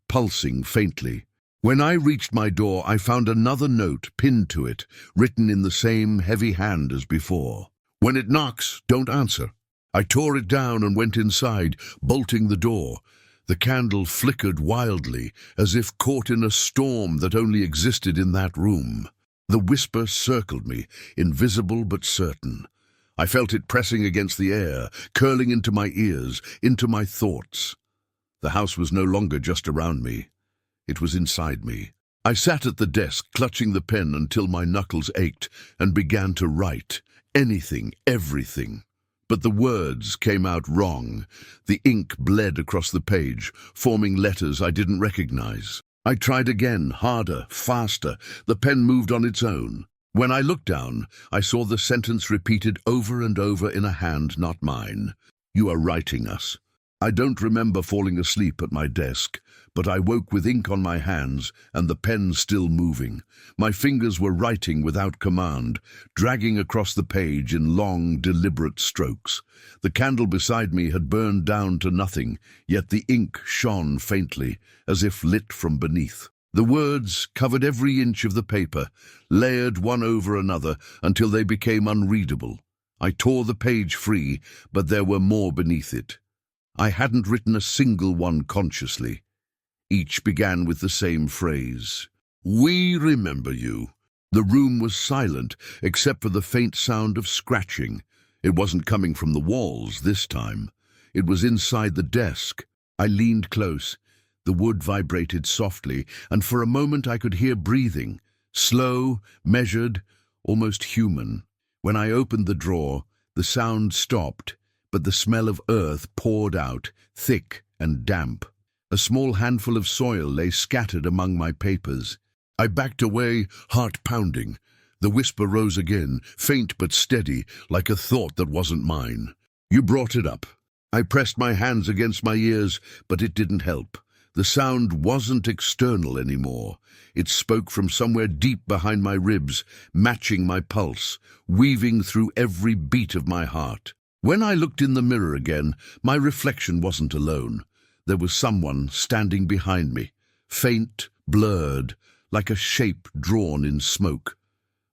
pulsing faintly. When I reached my door, I found another note pinned to it, written in the same heavy hand as before. "When it knocks, don't answer." I tore it down and went inside, bolting the door. The candle flickered wildly, as if caught in a storm that only existed in that room. The whisper circled me, invisible but certain. I felt it pressing against the air, curling into my ears, into my thoughts. The house was no longer just around me. It was inside me. I sat at the desk, clutching the pen until my knuckles ached, and began to write. Anything, everything. But the words came out wrong. The ink bled across the page, forming letters I didn't recognize. I tried again, harder, faster. The pen moved on its own. When I looked down, I saw the sentence repeated over and over in a hand not mine. "You are writing us." I don't remember falling asleep at my desk, but I woke with ink on my hands and the pen still moving. My fingers were writing without command, dragging across the page in long, deliberate strokes. The candle beside me had burned down to nothing, yet the ink shone faintly, as if lit from beneath. The words covered every inch of the paper, layered one over another until they became unreadable. I tore the page free, but there were more beneath it. I hadn't written a single one consciously. Each began with the same phrase. "We remember you." The room was silent, except for the faint sound of scratching. It wasn't coming from the walls this time. It was inside the desk. I leaned close. The wood vibrated softly, and for a moment I could hear breathing, slow, measured, almost human. When I opened the drawer, the sound stopped, but the smell of earth poured out, thick and damp. A small handful of soil lay scattered among my papers. I backed away, heart pounding. The whisper rose again, faint but steady, like a thought that wasn't mine. "You brought it up." I pressed my hands against my ears, but it didn't help. The sound wasn't external anymore. It spoke from somewhere deep behind my ribs, matching my pulse, weaving through every beat of my heart. When I looked in the mirror again, my reflection wasn't alone. There was someone standing behind me, faint, blurred, like a shape drawn in smoke.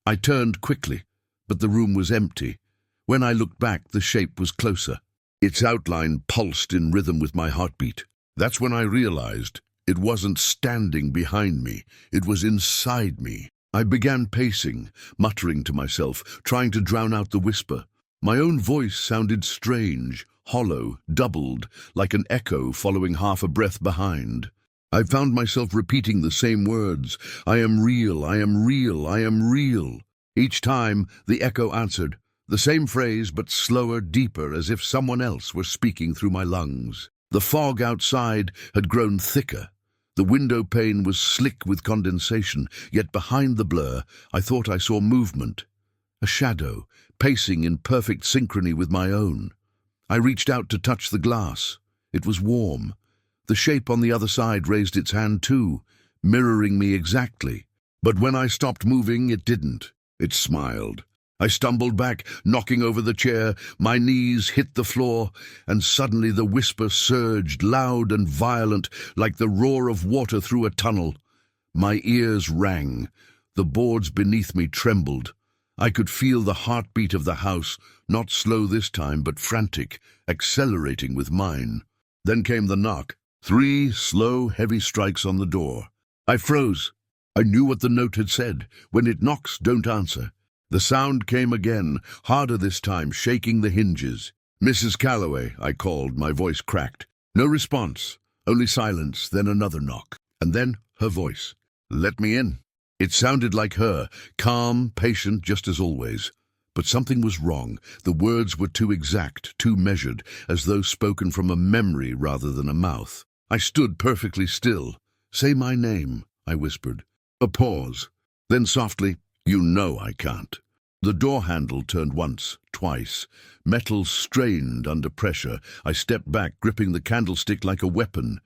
I turned quickly, but the room was empty. When I looked back, the shape was closer. Its outline pulsed in rhythm with my heartbeat. That's when I realized it wasn't standing behind me, it was inside me. I began pacing, muttering to myself, trying to drown out the whisper. My own voice sounded strange, hollow, doubled, like an echo following half a breath behind. I found myself repeating the same words, "I am real, I am real, I am real." Each time, the echo answered, the same phrase but slower, deeper, as if someone else were speaking through my lungs. The fog outside had grown thicker. The window pane was slick with condensation, yet behind the blur, I thought I saw movement. A shadow, pacing in perfect synchrony with my own. I reached out to touch the glass. It was warm. The shape on the other side raised its hand too, mirroring me exactly. But when I stopped moving, it didn't. It smiled. I stumbled back, knocking over the chair. My knees hit the floor, and suddenly the whisper surged, loud and violent, like the roar of water through a tunnel. My ears rang. The boards beneath me trembled. I could feel the heartbeat of the house, not slow this time, but frantic, accelerating with mine. Then came the knock. 3 slow, heavy strikes on the door. I froze. I knew what the note had said. When it knocks, don't answer. The sound came again, harder this time, shaking the hinges. "Mrs. Calloway," I called, my voice cracked. No response, only silence, then another knock. And then her voice. "Let me in." It sounded like her, calm, patient, just as always. But something was wrong. The words were too exact, too measured, as though spoken from a memory rather than a mouth. I stood perfectly still. "Say my name," I whispered. A pause. Then softly, "You know I can't." The door handle turned once, twice. Metal strained under pressure. I stepped back, gripping the candlestick like a weapon.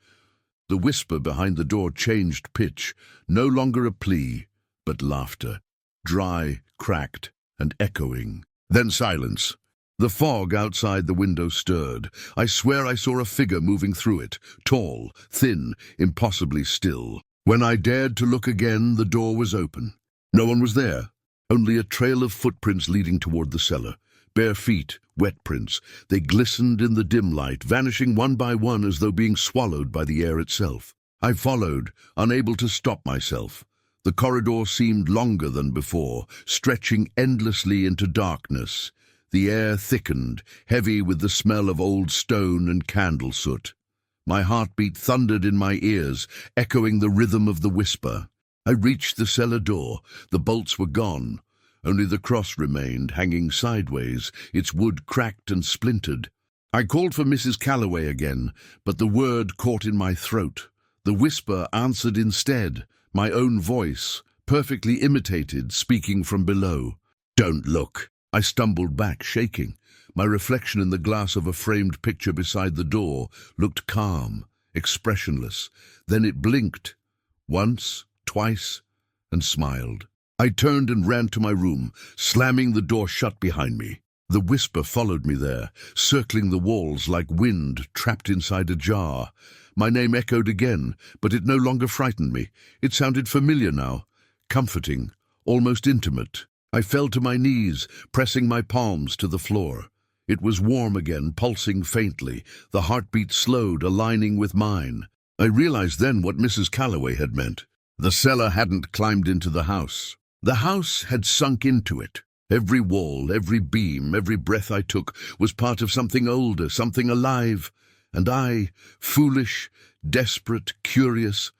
The whisper behind the door changed pitch, no longer a plea, but laughter. Dry, cracked, and echoing. Then silence. The fog outside the window stirred. I swear I saw a figure moving through it, tall, thin, impossibly still. When I dared to look again, the door was open. No one was there, only a trail of footprints leading toward the cellar. Bare feet, wet prints. They glistened in the dim light, vanishing one by one as though being swallowed by the air itself. I followed, unable to stop myself. The corridor seemed longer than before, stretching endlessly into darkness. The air thickened, heavy with the smell of old stone and candle soot. My heartbeat thundered in my ears, echoing the rhythm of the whisper. I reached the cellar door. The bolts were gone. Only the cross remained, hanging sideways, its wood cracked and splintered. I called for Mrs. Calloway again, but the word caught in my throat. The whisper answered instead, my own voice, perfectly imitated, speaking from below. "Don't look." I stumbled back, shaking. My reflection in the glass of a framed picture beside the door looked calm, expressionless. Then it blinked, once, twice, and smiled. I turned and ran to my room, slamming the door shut behind me. The whisper followed me there, circling the walls like wind trapped inside a jar. My name echoed again, but it no longer frightened me. It sounded familiar now, comforting, almost intimate. I fell to my knees, pressing my palms to the floor. It was warm again, pulsing faintly. The heartbeat slowed, aligning with mine. I realized then what Mrs. Calloway had meant. The cellar hadn't climbed into the house. The house had sunk into it. Every wall, every beam, every breath I took was part of something older, something alive. And I, foolish, desperate, curious,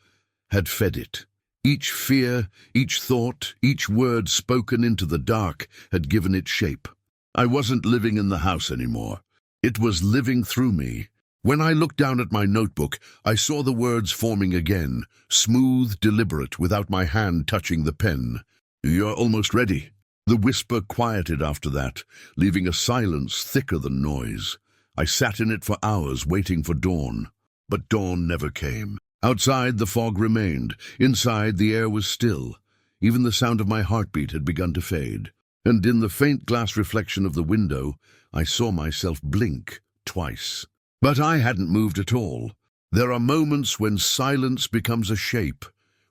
had fed it. Each fear, each thought, each word spoken into the dark had given it shape. I wasn't living in the house anymore. It was living through me. When I looked down at my notebook, I saw the words forming again, smooth, deliberate, without my hand touching the pen. "You're almost ready." The whisper quieted after that, leaving a silence thicker than noise. I sat in it for hours, waiting for dawn. But dawn never came. Outside, the fog remained. Inside, the air was still. Even the sound of my heartbeat had begun to fade. And in the faint glass reflection of the window, I saw myself blink twice. But I hadn't moved at all. There are moments when silence becomes a shape,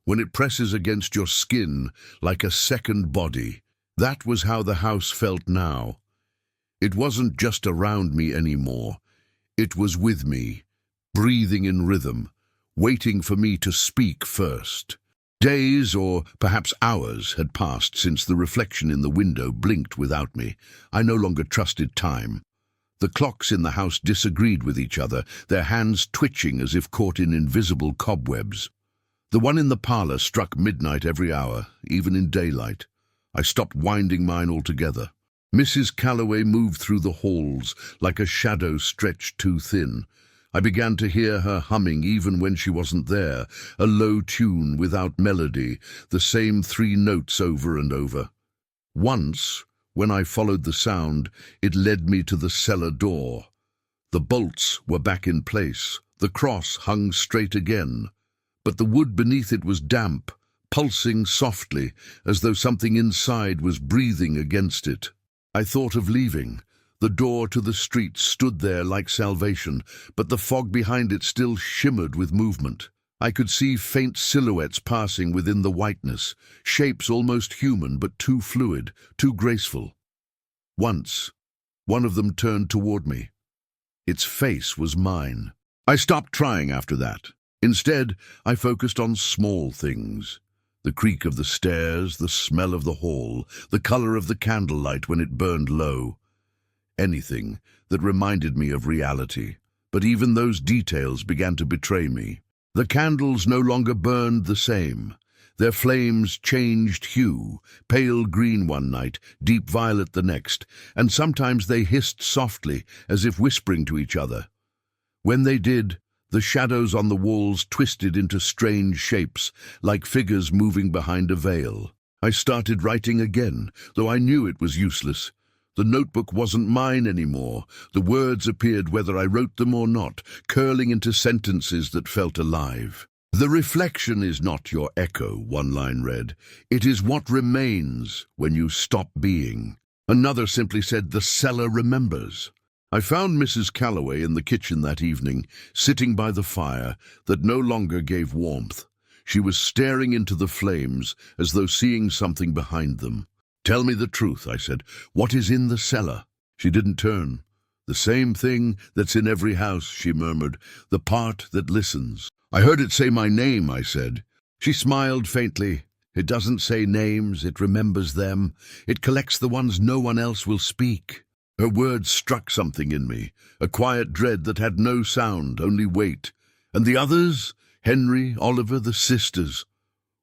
when it presses against your skin like a second body. That was how the house felt now. It wasn't just around me anymore. It was with me, breathing in rhythm, waiting for me to speak first. Days, or perhaps hours, had passed since the reflection in the window blinked without me. I no longer trusted time. The clocks in the house disagreed with each other, their hands twitching as if caught in invisible cobwebs. The one in the parlor struck midnight every hour, even in daylight. I stopped winding mine altogether. Mrs. Calloway moved through the halls like a shadow stretched too thin. I began to hear her humming even when she wasn't there, a low tune without melody, the same 3 notes over and over. Once, when I followed the sound, it led me to the cellar door. The bolts were back in place, the cross hung straight again, but the wood beneath it was damp, pulsing softly, as though something inside was breathing against it. I thought of leaving. The door to the street stood there like salvation, but the fog behind it still shimmered with movement. I could see faint silhouettes passing within the whiteness, shapes almost human but too fluid, too graceful. Once, one of them turned toward me. Its face was mine. I stopped trying after that. Instead, I focused on small things. The creak of the stairs, the smell of the hall, the color of the candlelight when it burned low. Anything that reminded me of reality. But even those details began to betray me. The candles no longer burned the same. Their flames changed hue, pale green one night, deep violet the next, and sometimes they hissed softly, as if whispering to each other. When they did, the shadows on the walls twisted into strange shapes, like figures moving behind a veil. I started writing again, though I knew it was useless. The notebook wasn't mine anymore. The words appeared whether I wrote them or not, curling into sentences that felt alive. "The reflection is not your echo," one line read. "It is what remains when you stop being." Another simply said, "The cellar remembers." I found Mrs. Calloway in the kitchen that evening, sitting by the fire that no longer gave warmth. She was staring into the flames, as though seeing something behind them. "Tell me the truth," I said. "What is in the cellar?" She didn't turn. "The same thing that's in every house," she murmured, "the part that listens." "I heard it say my name," I said. She smiled faintly. "It doesn't say names, it remembers them. It collects the ones no one else will speak." Her words struck something in me, a quiet dread that had no sound, only weight. "And the others? Henry, Oliver, the sisters.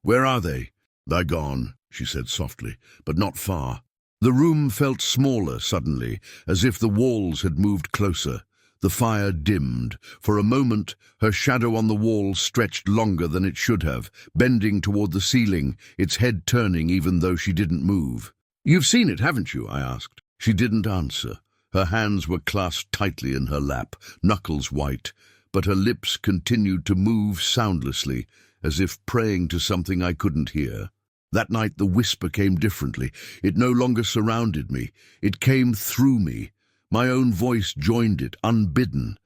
Where are they?" "They're gone," she said softly, "but not far." The room felt smaller suddenly, as if the walls had moved closer. The fire dimmed. For a moment, her shadow on the wall stretched longer than it should have, bending toward the ceiling, its head turning even though she didn't move. "You've seen it, haven't you?" I asked. She didn't answer. Her hands were clasped tightly in her lap, knuckles white, but her lips continued to move soundlessly, as if praying to something I couldn't hear. That night the whisper came differently. It no longer surrounded me. It came through me. My own voice joined it, unbidden.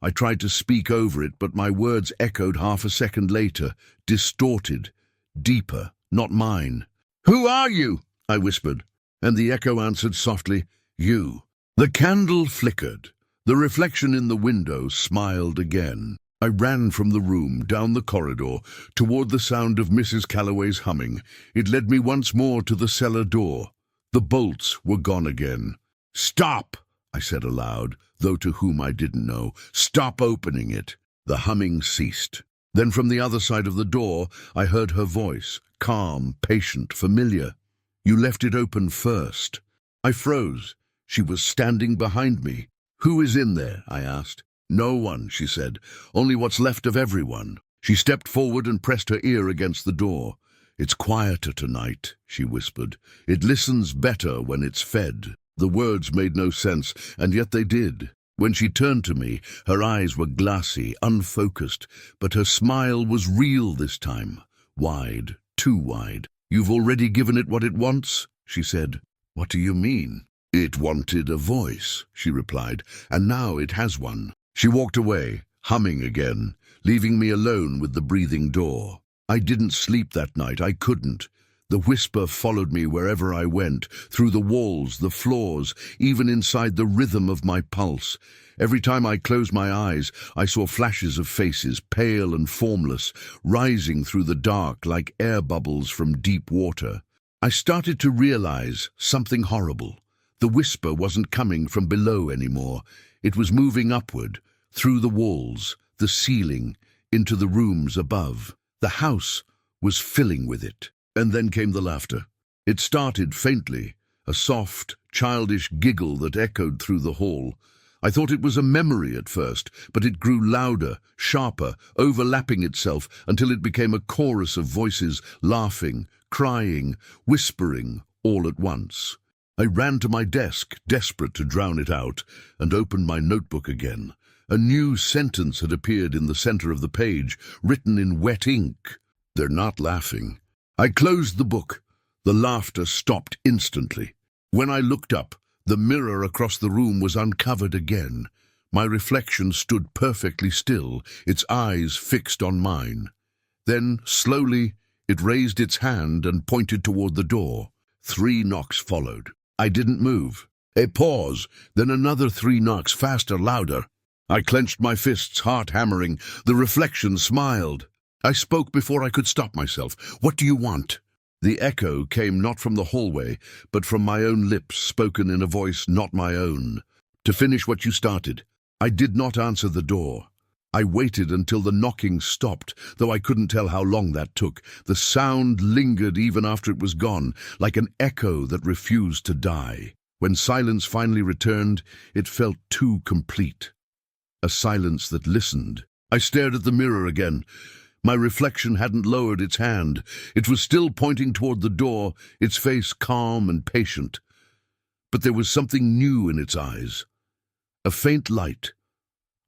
I tried to speak over it, but my words echoed half a second later, distorted, deeper, not mine. "Who are you?" I whispered, and the echo answered softly, "You." The candle flickered. The reflection in the window smiled again. I ran from the room, down the corridor, toward the sound of Mrs. Calloway's humming. It led me once more to the cellar door. The bolts were gone again. "Stop!" I said aloud, though to whom I didn't know. "Stop opening it." The humming ceased. Then from the other side of the door, I heard her voice, calm, patient, familiar. "You left it open first." I froze. She was standing behind me. "Who is in there?" I asked. "No one," she said. "Only what's left of everyone." She stepped forward and pressed her ear against the door. "It's quieter tonight," she whispered. "It listens better when it's fed." The words made no sense, and yet they did. When she turned to me, her eyes were glassy, unfocused, but her smile was real this time. Wide, too wide. "You've already given it what it wants?" she said. "What do you mean?" "It wanted a voice," she replied, "and now it has one." She walked away, humming again, leaving me alone with the breathing door. I didn't sleep that night. I couldn't. The whisper followed me wherever I went, through the walls, the floors, even inside the rhythm of my pulse. Every time I closed my eyes, I saw flashes of faces, pale and formless, rising through the dark like air bubbles from deep water. I started to realize something horrible. The whisper wasn't coming from below anymore. It was moving upward, through the walls, the ceiling, into the rooms above. The house was filling with it. And then came the laughter. It started faintly, a soft, childish giggle that echoed through the hall. I thought it was a memory at first, but it grew louder, sharper, overlapping itself until it became a chorus of voices, laughing, crying, whispering, all at once. I ran to my desk, desperate to drown it out, and opened my notebook again. A new sentence had appeared in the center of the page, written in wet ink. "They're not laughing. I closed the book. The laughter stopped instantly. When I looked up, the mirror across the room was uncovered again. My reflection stood perfectly still, its eyes fixed on mine. Then, slowly, it raised its hand and pointed toward the door. 3 knocks followed. I didn't move. A pause, then another 3 knocks, faster, louder. I clenched my fists, heart hammering. The reflection smiled. I spoke before I could stop myself. "What do you want?" The echo came not from the hallway, but from my own lips, spoken in a voice not my own. "To finish what you started." I did not answer the door. I waited until the knocking stopped, though I couldn't tell how long that took. The sound lingered even after it was gone, like an echo that refused to die. When silence finally returned, it felt too complete. A silence that listened. I stared at the mirror again. My reflection hadn't lowered its hand. It was still pointing toward the door, its face calm and patient. But there was something new in its eyes. A faint light,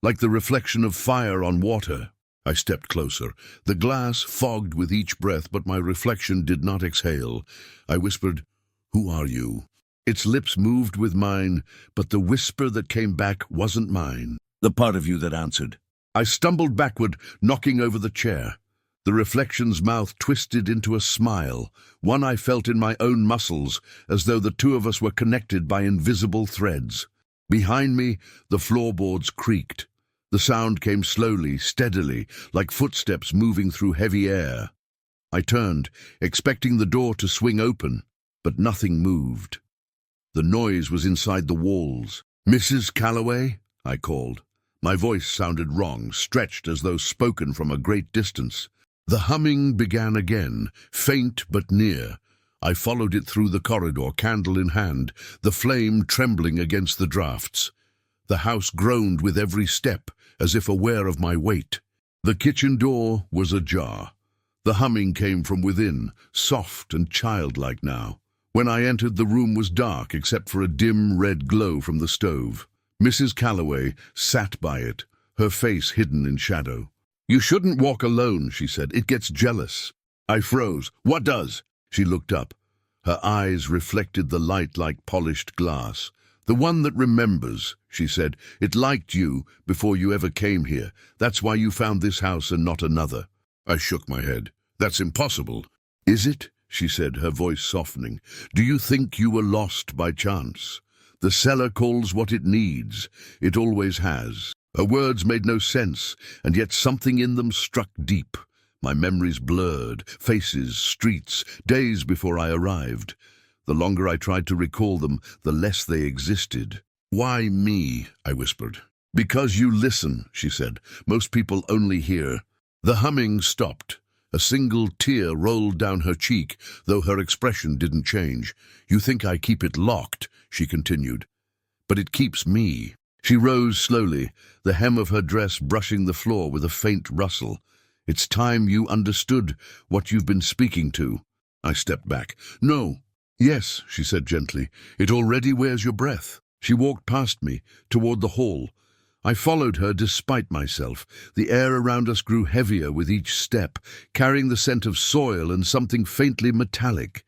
like the reflection of fire on water. I stepped closer. The glass fogged with each breath, but my reflection did not exhale. I whispered, "Who are you?" Its lips moved with mine, but the whisper that came back wasn't mine. "The part of you that answered." I stumbled backward, knocking over the chair. The reflection's mouth twisted into a smile, one I felt in my own muscles, as though the two of us were connected by invisible threads. Behind me, the floorboards creaked. The sound came slowly, steadily, like footsteps moving through heavy air. I turned, expecting the door to swing open, but nothing moved. The noise was inside the walls. "Mrs. Calloway?" I called. My voice sounded wrong, stretched as though spoken from a great distance. The humming began again, faint but near. I followed it through the corridor, candle in hand, the flame trembling against the drafts. The house groaned with every step, as if aware of my weight. The kitchen door was ajar. The humming came from within, soft and childlike now. When I entered, the room was dark, except for a dim red glow from the stove. Mrs. Calloway sat by it, her face hidden in shadow. "You shouldn't walk alone," she said. "It gets jealous." I froze. "What does?" She looked up. Her eyes reflected the light like polished glass. "The one that remembers," she said. "It liked you before you ever came here. That's why you found this house and not another." I shook my head. "That's impossible." "Is it?" she said, her voice softening. "Do you think you were lost by chance? The cellar calls what it needs. It always has." Her words made no sense, and yet something in them struck deep. My memories blurred, faces, streets, days before I arrived. The longer I tried to recall them, the less they existed. "Why me?" I whispered. "Because you listen," she said. "Most people only hear." The humming stopped. A single tear rolled down her cheek, though her expression didn't change. "You think I keep it locked," she continued. "But it keeps me." She rose slowly, the hem of her dress brushing the floor with a faint rustle. "It's time you understood what you've been speaking to." I stepped back. "No." "Yes," she said gently. "It already wears your breath." She walked past me, toward the hall. I followed her despite myself. The air around us grew heavier with each step, carrying the scent of soil and something faintly metallic.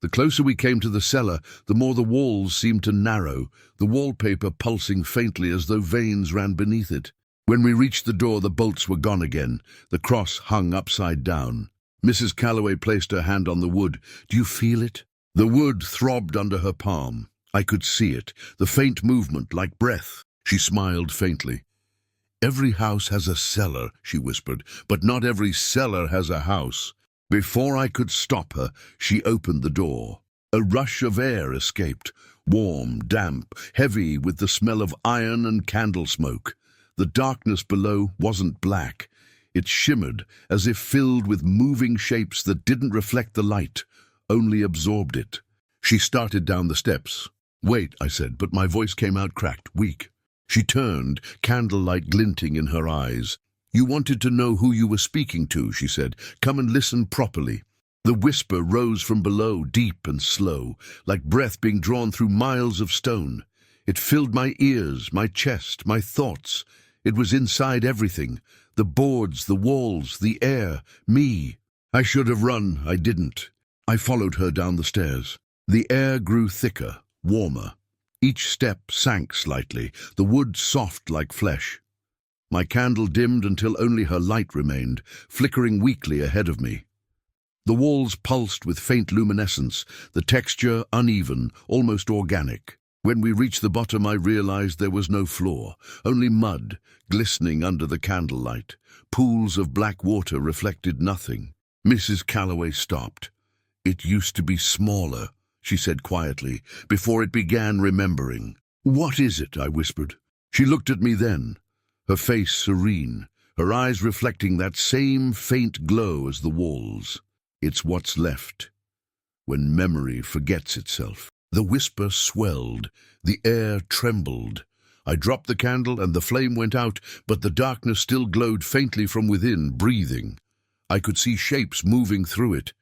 The closer we came to the cellar, the more the walls seemed to narrow, the wallpaper pulsing faintly as though veins ran beneath it. When we reached the door, the bolts were gone again. The cross hung upside down. Mrs. Calloway placed her hand on the wood. "Do you feel it?" The wood throbbed under her palm. I could see it, the faint movement like breath. She smiled faintly. "Every house has a cellar," she whispered, "but not every cellar has a house." Before I could stop her, she opened the door. A rush of air escaped, warm, damp, heavy with the smell of iron and candle smoke. The darkness below wasn't black. It shimmered, as if filled with moving shapes that didn't reflect the light, only absorbed it. She started down the steps. "Wait," I said, but my voice came out cracked, weak. She turned, candlelight glinting in her eyes. "You wanted to know who you were speaking to," she said. "Come and listen properly." The whisper rose from below, deep and slow, like breath being drawn through miles of stone. It filled my ears, my chest, my thoughts. It was inside everything. The boards, the walls, the air, me. I should have run. I didn't. I followed her down the stairs. The air grew thicker, warmer. Each step sank slightly, the wood soft like flesh. My candle dimmed until only her light remained, flickering weakly ahead of me. The walls pulsed with faint luminescence, the texture uneven, almost organic. When we reached the bottom, I realized there was no floor, only mud, glistening under the candlelight. Pools of black water reflected nothing. Mrs. Calloway stopped. "It used to be smaller," she said quietly, before it began remembering. "What is it?" I whispered. She looked at me then, her face serene, her eyes reflecting that same faint glow as the walls. "It's what's left, when memory forgets itself." The whisper swelled, the air trembled. I dropped the candle and the flame went out, but the darkness still glowed faintly from within, breathing. I could see shapes moving through it.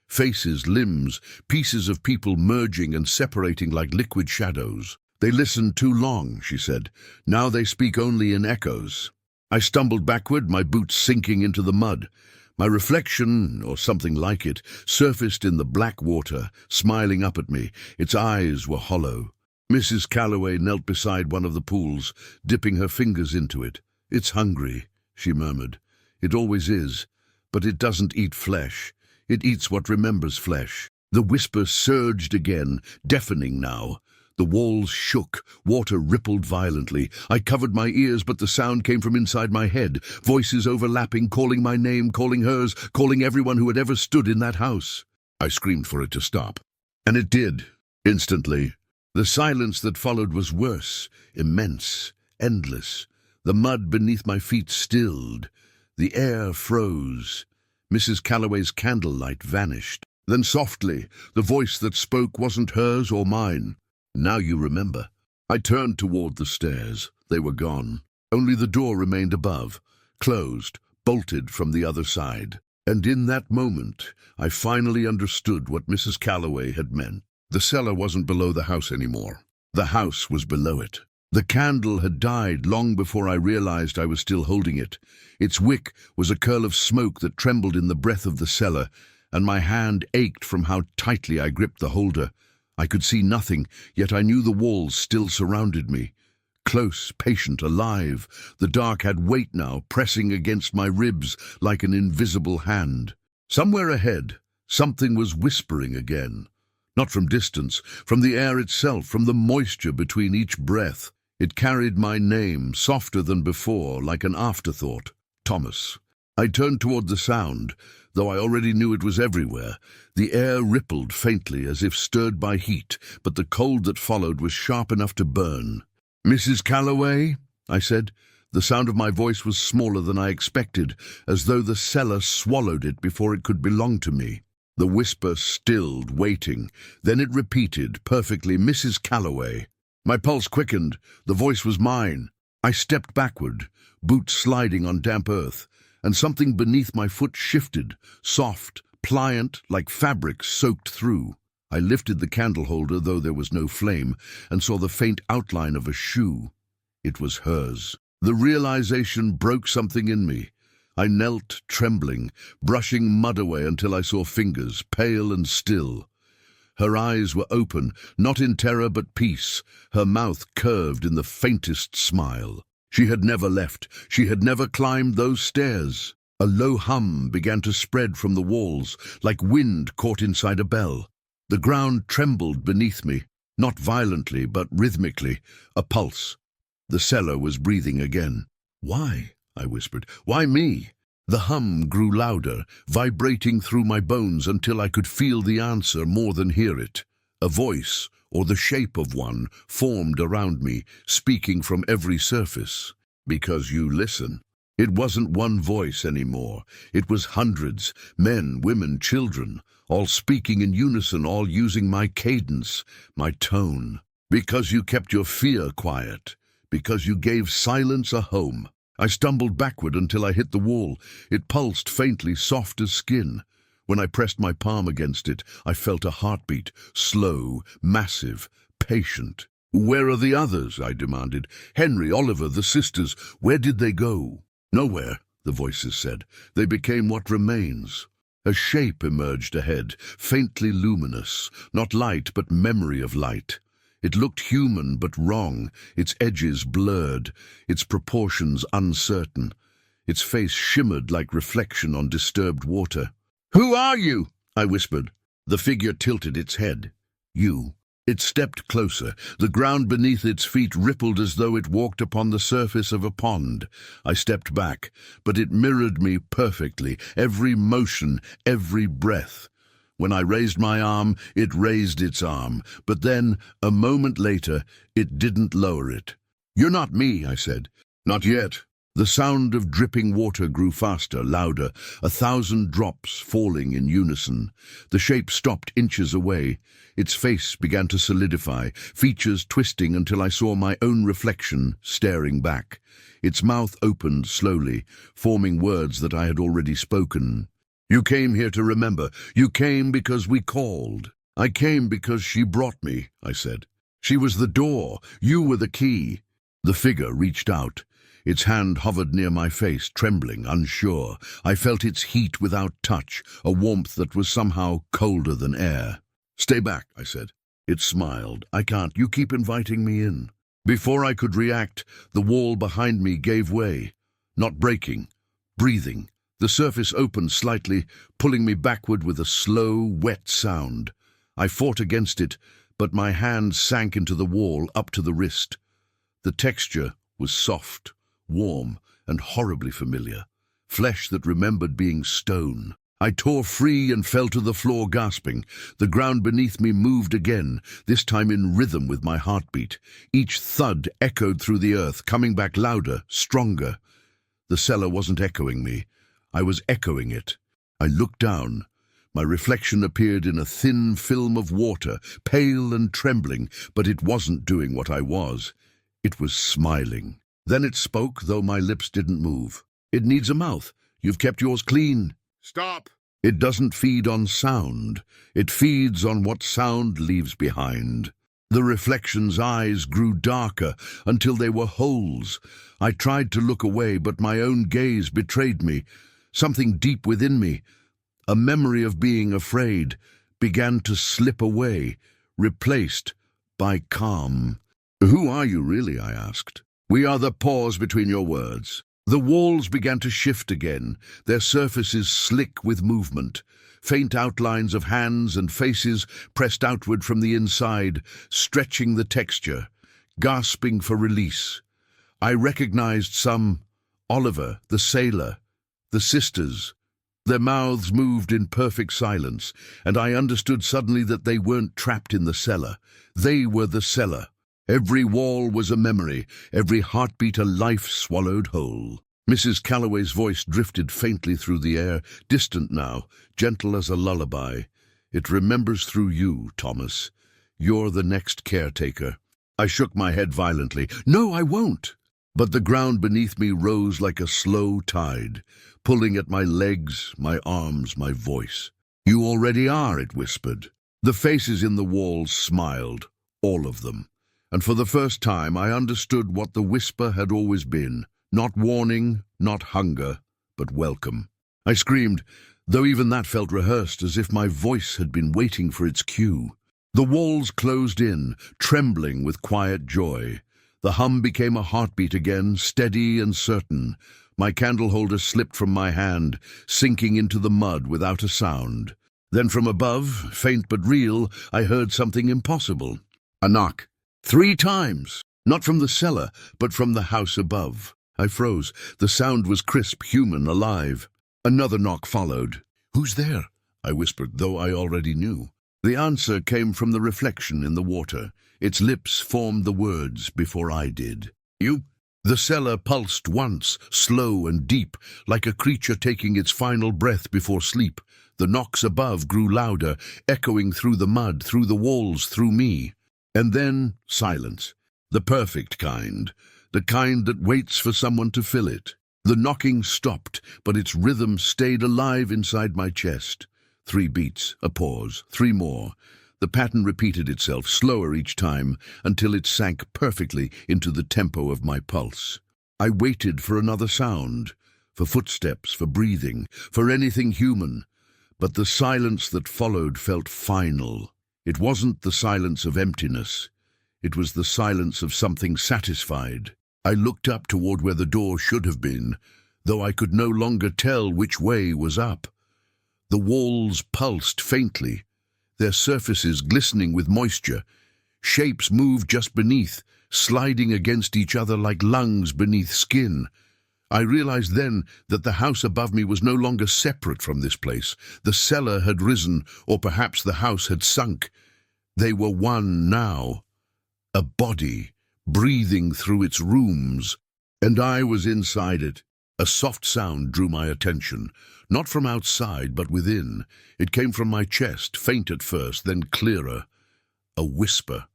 Faces, limbs, pieces of people merging and separating like liquid shadows. "They listened too long," she said. "Now they speak only in echoes." I stumbled backward, my boots sinking into the mud. My reflection, or something like it, surfaced in the black water, smiling up at me. Its eyes were hollow. Mrs. Calloway knelt beside one of the pools, dipping her fingers into it. "It's hungry," she murmured. "It always is, but it doesn't eat flesh. It eats what remembers flesh." The whisper surged again, deafening now. The walls shook, water rippled violently. I covered my ears, but the sound came from inside my head, voices overlapping, calling my name, calling hers, calling everyone who had ever stood in that house. I screamed for it to stop. And it did, instantly. The silence that followed was worse, immense, endless. The mud beneath my feet stilled. The air froze. Mrs. Calloway's candlelight vanished. Then softly, the voice that spoke wasn't hers or mine. "Now you remember." I turned toward the stairs. They were gone. Only the door remained above, closed, bolted from the other side. And in that moment, I finally understood what Mrs. Calloway had meant. The cellar wasn't below the house anymore. The house was below it. The candle had died long before I realized I was still holding it. Its wick was a curl of smoke that trembled in the breath of the cellar, and my hand ached from how tightly I gripped the holder. I could see nothing, yet I knew the walls still surrounded me. Close, patient, alive, the dark had weight now, pressing against my ribs like an invisible hand. Somewhere ahead, something was whispering again. Not from distance, from the air itself, from the moisture between each breath. It carried my name, softer than before, like an afterthought. Thomas. I turned toward the sound, though I already knew it was everywhere. The air rippled faintly as if stirred by heat, but the cold that followed was sharp enough to burn. "Mrs. Calloway?" I said. The sound of my voice was smaller than I expected, as though the cellar swallowed it before it could belong to me. The whisper stilled, waiting. Then it repeated, perfectly, "Mrs. Calloway." My pulse quickened. The voice was mine. I stepped backward, boots sliding on damp earth, and something beneath my foot shifted, soft, pliant, like fabric soaked through. I lifted the candle holder, though there was no flame, and saw the faint outline of a shoe. It was hers. The realization broke something in me. I knelt, trembling, brushing mud away until I saw fingers, pale and still. Her eyes were open, not in terror but peace, her mouth curved in the faintest smile. She had never left. She had never climbed those stairs. A low hum began to spread from the walls, like wind caught inside a bell. The ground trembled beneath me, not violently but rhythmically, a pulse. The cellar was breathing again. "Why?" I whispered. "Why me?" The hum grew louder, vibrating through my bones until I could feel the answer more than hear it. A voice, or the shape of one, formed around me, speaking from every surface. "Because you listen." It wasn't one voice anymore. It was hundreds, men, women, children, all speaking in unison, all using my cadence, my tone. "Because you kept your fear quiet. Because you gave silence a home." I stumbled backward until I hit the wall. It pulsed faintly, soft as skin. When I pressed my palm against it, I felt a heartbeat, slow, massive, patient. "Where are the others?" I demanded. "Henry, Oliver, the sisters, where did they go?" "Nowhere," the voices said. "They became what remains." A shape emerged ahead, faintly luminous, not light but memory of light. It looked human but wrong, its edges blurred, its proportions uncertain. Its face shimmered like reflection on disturbed water. "Who are you?" I whispered. The figure tilted its head. "You." It stepped closer. The ground beneath its feet rippled as though it walked upon the surface of a pond. I stepped back, but it mirrored me perfectly, every motion, every breath. When I raised my arm, it raised its arm, but then, a moment later, it didn't lower it. "You're not me," I said. "Not yet." The sound of dripping water grew faster, louder, 1,000 drops falling in unison. The shape stopped inches away. Its face began to solidify, features twisting until I saw my own reflection staring back. Its mouth opened slowly, forming words that I had already spoken. "You came here to remember. You came because we called." "I came because she brought me," I said. "She was the door. You were the key." The figure reached out. Its hand hovered near my face, trembling, unsure. I felt its heat without touch, a warmth that was somehow colder than air. "Stay back," I said. It smiled. "I can't. You keep inviting me in." Before I could react, the wall behind me gave way. Not breaking, breathing. The surface opened slightly, pulling me backward with a slow, wet sound. I fought against it, but my hand sank into the wall up to the wrist. The texture was soft, warm, and horribly familiar. Flesh that remembered being stone. I tore free and fell to the floor, gasping. The ground beneath me moved again, this time in rhythm with my heartbeat. Each thud echoed through the earth, coming back louder, stronger. The cellar wasn't echoing me. I was echoing it. I looked down. My reflection appeared in a thin film of water, pale and trembling, but it wasn't doing what I was. It was smiling. Then it spoke, though my lips didn't move. "It needs a mouth. You've kept yours clean." "Stop!" It doesn't feed on sound. It feeds on what sound leaves behind. The reflection's eyes grew darker until they were holes. I tried to look away, but my own gaze betrayed me. Something deep within me, a memory of being afraid, began to slip away, replaced by calm. "Who are you really?" I asked. "We are the pause between your words." The walls began to shift again, their surfaces slick with movement. Faint outlines of hands and faces pressed outward from the inside, stretching the texture, gasping for release. I recognized some: Oliver, the sailor, the sisters. Their mouths moved in perfect silence, and I understood suddenly that they weren't trapped in the cellar. They were the cellar. Every wall was a memory, every heartbeat a life swallowed whole. Mrs. Calloway's voice drifted faintly through the air, distant now, gentle as a lullaby. "It remembers through you, Thomas. You're the next caretaker." I shook my head violently. "No, I won't." But the ground beneath me rose like a slow tide, pulling at my legs, my arms, my voice. "You already are," it whispered. The faces in the walls smiled, all of them. And for the first time I understood what the whisper had always been. Not warning, not hunger, but welcome. I screamed, though even that felt rehearsed, as if my voice had been waiting for its cue. The walls closed in, trembling with quiet joy. The hum became a heartbeat again, steady and certain. My candle holder slipped from my hand, sinking into the mud without a sound. Then from above, faint but real, I heard something impossible. A knock. 3 times. Not from the cellar, but from the house above. I froze. The sound was crisp, human, alive. Another knock followed. "Who's there?" I whispered, though I already knew. The answer came from the reflection in the water. Its lips formed the words before I did. "You?" The cellar pulsed once, slow and deep, like a creature taking its final breath before sleep. The knocks above grew louder, echoing through the mud, through the walls, through me. And then silence, the perfect kind, the kind that waits for someone to fill it. The knocking stopped, but its rhythm stayed alive inside my chest. 3 beats, a pause, 3 more. The pattern repeated itself, slower each time, until it sank perfectly into the tempo of my pulse. I waited for another sound, for footsteps, for breathing, for anything human. But the silence that followed felt final. It wasn't the silence of emptiness. It was the silence of something satisfied. I looked up toward where the door should have been, though I could no longer tell which way was up. The walls pulsed faintly, their surfaces glistening with moisture. Shapes moved just beneath, sliding against each other like lungs beneath skin. I realized then that the house above me was no longer separate from this place. The cellar had risen, or perhaps the house had sunk. They were one now, a body, breathing through its rooms, and I was inside it. A soft sound drew my attention, not from outside, but within. It came from my chest, faint at first, then clearer. A whisper,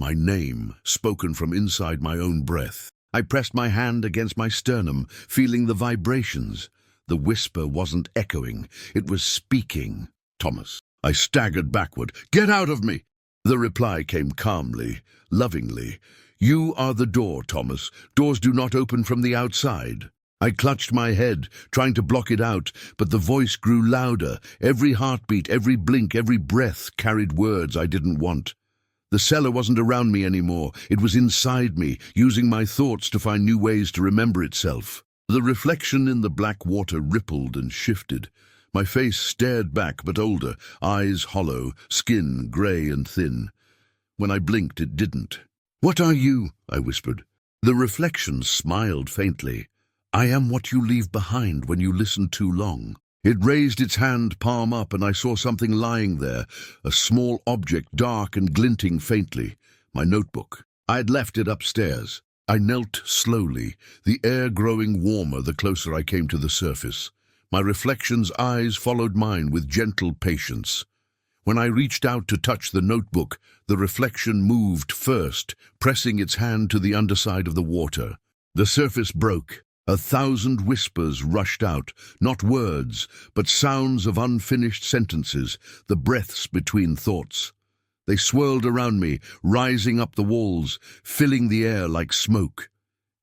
my name, spoken from inside my own breath. I pressed my hand against my sternum, feeling the vibrations. The whisper wasn't echoing, it was speaking. Thomas. I staggered backward. Get out of me! The reply came calmly, lovingly. You are the door, Thomas. Doors do not open from the outside. I clutched my head, trying to block it out, but the voice grew louder. Every heartbeat, every blink, every breath carried words I didn't want. The cellar wasn't around me anymore. It was inside me, using my thoughts to find new ways to remember itself. The reflection in the black water rippled and shifted. My face stared back, but older, eyes hollow, skin grey and thin. When I blinked, it didn't. What are you? I whispered. The reflection smiled faintly. I am what you leave behind when you listen too long. It raised its hand, palm up, and I saw something lying there, a small object, dark and glinting faintly. My notebook. I had left it upstairs. I knelt slowly, the air growing warmer the closer I came to the surface. My reflection's eyes followed mine with gentle patience. When I reached out to touch the notebook, the reflection moved first, pressing its hand to the underside of the water. The surface broke. 1,000 whispers rushed out, not words, but sounds of unfinished sentences, the breaths between thoughts. They swirled around me, rising up the walls, filling the air like smoke.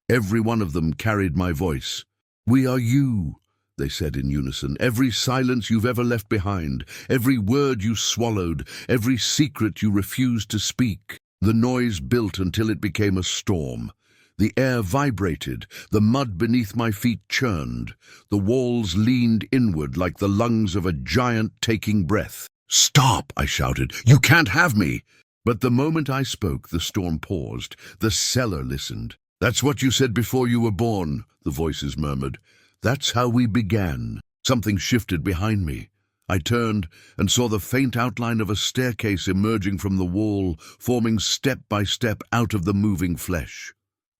Every one of them carried my voice. We are you, they said in unison. Every silence you've ever left behind, every word you swallowed, every secret you refused to speak. The noise built until it became a storm. The air vibrated, the mud beneath my feet churned. The walls leaned inward like the lungs of a giant taking breath. Stop, I shouted. You can't have me. But the moment I spoke, the storm paused. The cellar listened. That's what you said before you were born, the voices murmured. That's how we began. Something shifted behind me. I turned and saw the faint outline of a staircase emerging from the wall, forming step by step out of the moving flesh.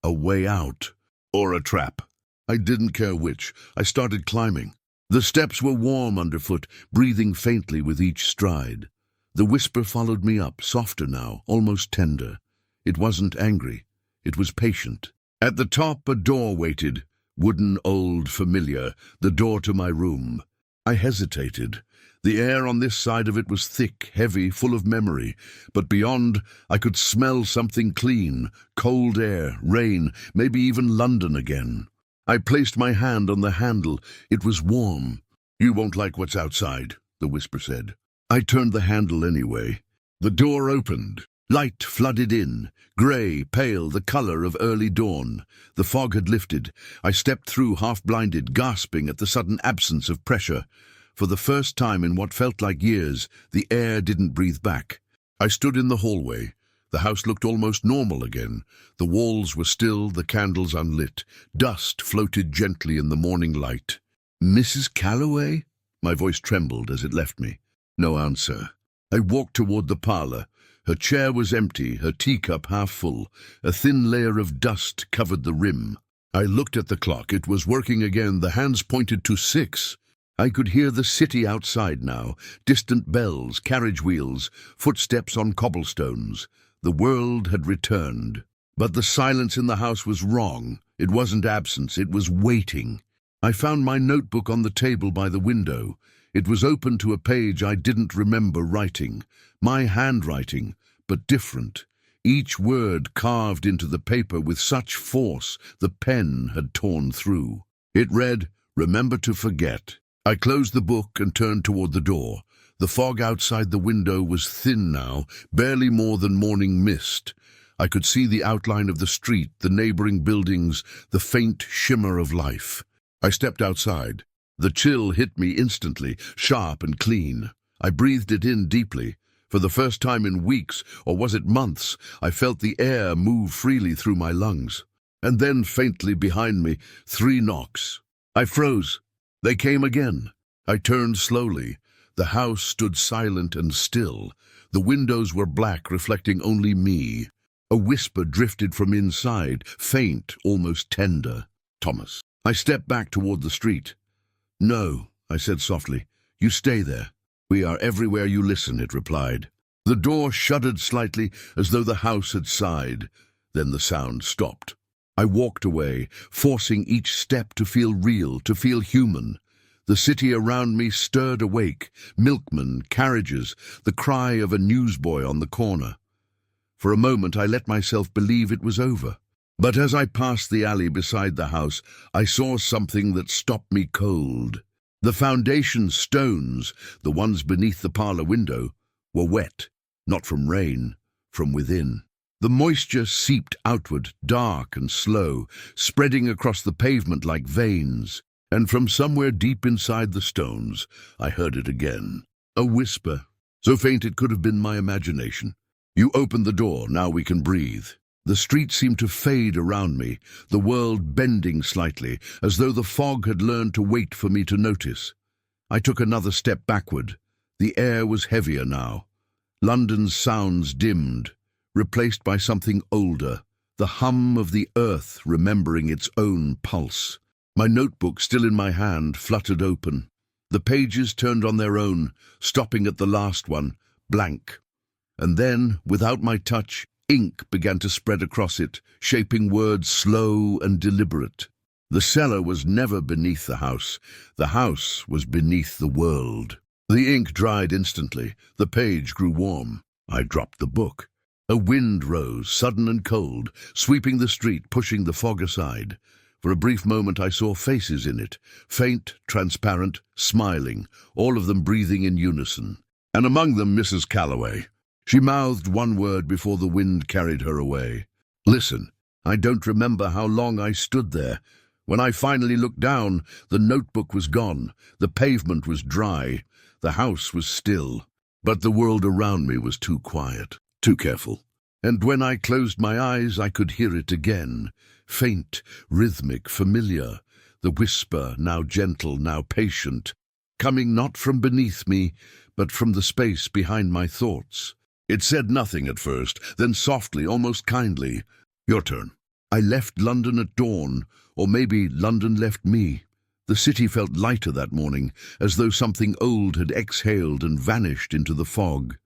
A way out, or a trap. I didn't care which. I started climbing. The steps were warm underfoot, breathing faintly with each stride. The whisper followed me up, softer now, almost tender. It wasn't angry. It was patient. At the top, a door waited, wooden, old, familiar, the door to my room. I hesitated. The air on this side of it was thick, heavy, full of memory, but beyond I could smell something clean, cold air, rain, maybe even London again. I placed my hand on the handle. It was warm. You won't like what's outside, the whisper said. I turned the handle anyway. The door opened. Light flooded in, grey, pale, the colour of early dawn. The fog had lifted. I stepped through, half-blinded, gasping at the sudden absence of pressure. For the first time in what felt like years, the air didn't breathe back. I stood in the hallway. The house looked almost normal again. The walls were still, the candles unlit. Dust floated gently in the morning light. Mrs. Calloway? My voice trembled as it left me. No answer. I walked toward the parlour. Her chair was empty, her teacup half full. A thin layer of dust covered the rim. I looked at the clock. It was working again. The hands pointed to 6. I could hear the city outside now, distant bells, carriage wheels, footsteps on cobblestones. The world had returned. But the silence in the house was wrong. It wasn't absence, it was waiting. I found my notebook on the table by the window. It was open to a page I didn't remember writing. My handwriting, but different. Each word carved into the paper with such force the pen had torn through. It read, "Remember to forget. I closed the book and turned toward the door. The fog outside the window was thin now, barely more than morning mist. I could see the outline of the street, the neighboring buildings, the faint shimmer of life. I stepped outside. The chill hit me instantly, sharp and clean. I breathed it in deeply. For the first time in weeks, or was it months, I felt the air move freely through my lungs. And then, faintly behind me, 3 knocks. I froze. They came again. I turned slowly. The house stood silent and still. The windows were black, reflecting only me. A whisper drifted from inside, faint, almost tender. "Thomas." I stepped back toward the street. "No," I said softly. "You stay there." "We are everywhere you listen," it replied. The door shuddered slightly, as though the house had sighed. Then the sound stopped. I walked away, forcing each step to feel real, to feel human. The city around me stirred awake, milkmen, carriages, the cry of a newsboy on the corner. For a moment I let myself believe it was over. But as I passed the alley beside the house, I saw something that stopped me cold. The foundation stones, the ones beneath the parlor window, were wet, not from rain, from within. The moisture seeped outward, dark and slow, spreading across the pavement like veins. And from somewhere deep inside the stones, I heard it again. A whisper, so faint it could have been my imagination. "You opened the door, now we can breathe." The street seemed to fade around me, the world bending slightly, as though the fog had learned to wait for me to notice. I took another step backward. The air was heavier now. London's sounds dimmed, replaced by something older, the hum of the earth remembering its own pulse. My notebook, still in my hand, fluttered open. The pages turned on their own, stopping at the last one, blank. And then, without my touch, ink began to spread across it, shaping words slow and deliberate. The cellar was never beneath the house was beneath the world. The ink dried instantly, the page grew warm. I dropped the book. A wind rose, sudden and cold, sweeping the street, pushing the fog aside. For a brief moment I saw faces in it, faint, transparent, smiling, all of them breathing in unison. And among them Mrs. Calloway. She mouthed one word before the wind carried her away. "Listen." I don't remember how long I stood there. When I finally looked down, the notebook was gone, the pavement was dry, the house was still. But the world around me was too quiet, too careful. And when I closed my eyes, I could hear it again. Faint, rhythmic, familiar. The whisper, now gentle, now patient. Coming not from beneath me, but from the space behind my thoughts. It said nothing at first, then softly, almost kindly. "Your turn." I left London at dawn, or maybe London left me. The city felt lighter that morning, as though something old had exhaled and vanished into the fog.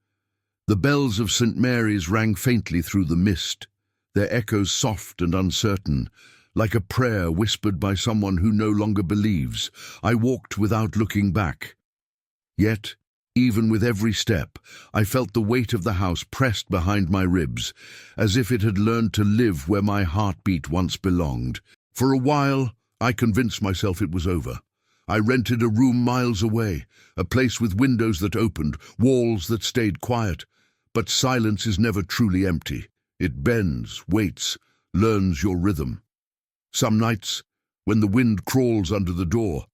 The bells of St. Mary's rang faintly through the mist, their echoes soft and uncertain, like a prayer whispered by someone who no longer believes. I walked without looking back. Yet, even with every step, I felt the weight of the house pressed behind my ribs, as if it had learned to live where my heartbeat once belonged. For a while, I convinced myself it was over. I rented a room miles away, a place with windows that opened, walls that stayed quiet. But silence is never truly empty. It bends, waits, learns your rhythm. Some nights, when the wind crawls under the door,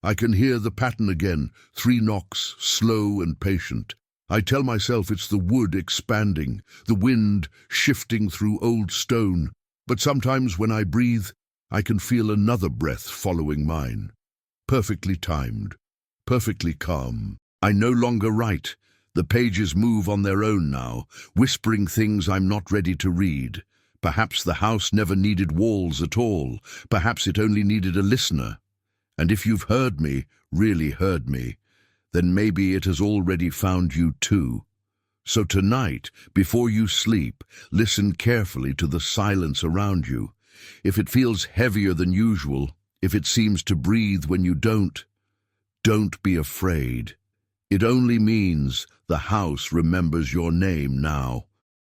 I can hear the pattern again, 3 knocks, slow and patient. I tell myself it's the wood expanding, the wind shifting through old stone. But sometimes when I breathe, I can feel another breath following mine. Perfectly timed, perfectly calm. I no longer write. The pages move on their own now, whispering things I'm not ready to read. Perhaps the house never needed walls at all. Perhaps it only needed a listener. And if you've heard me, really heard me, then maybe it has already found you too. So tonight, before you sleep, listen carefully to the silence around you. If it feels heavier than usual, if it seems to breathe when you don't be afraid. It only means the house remembers your name now.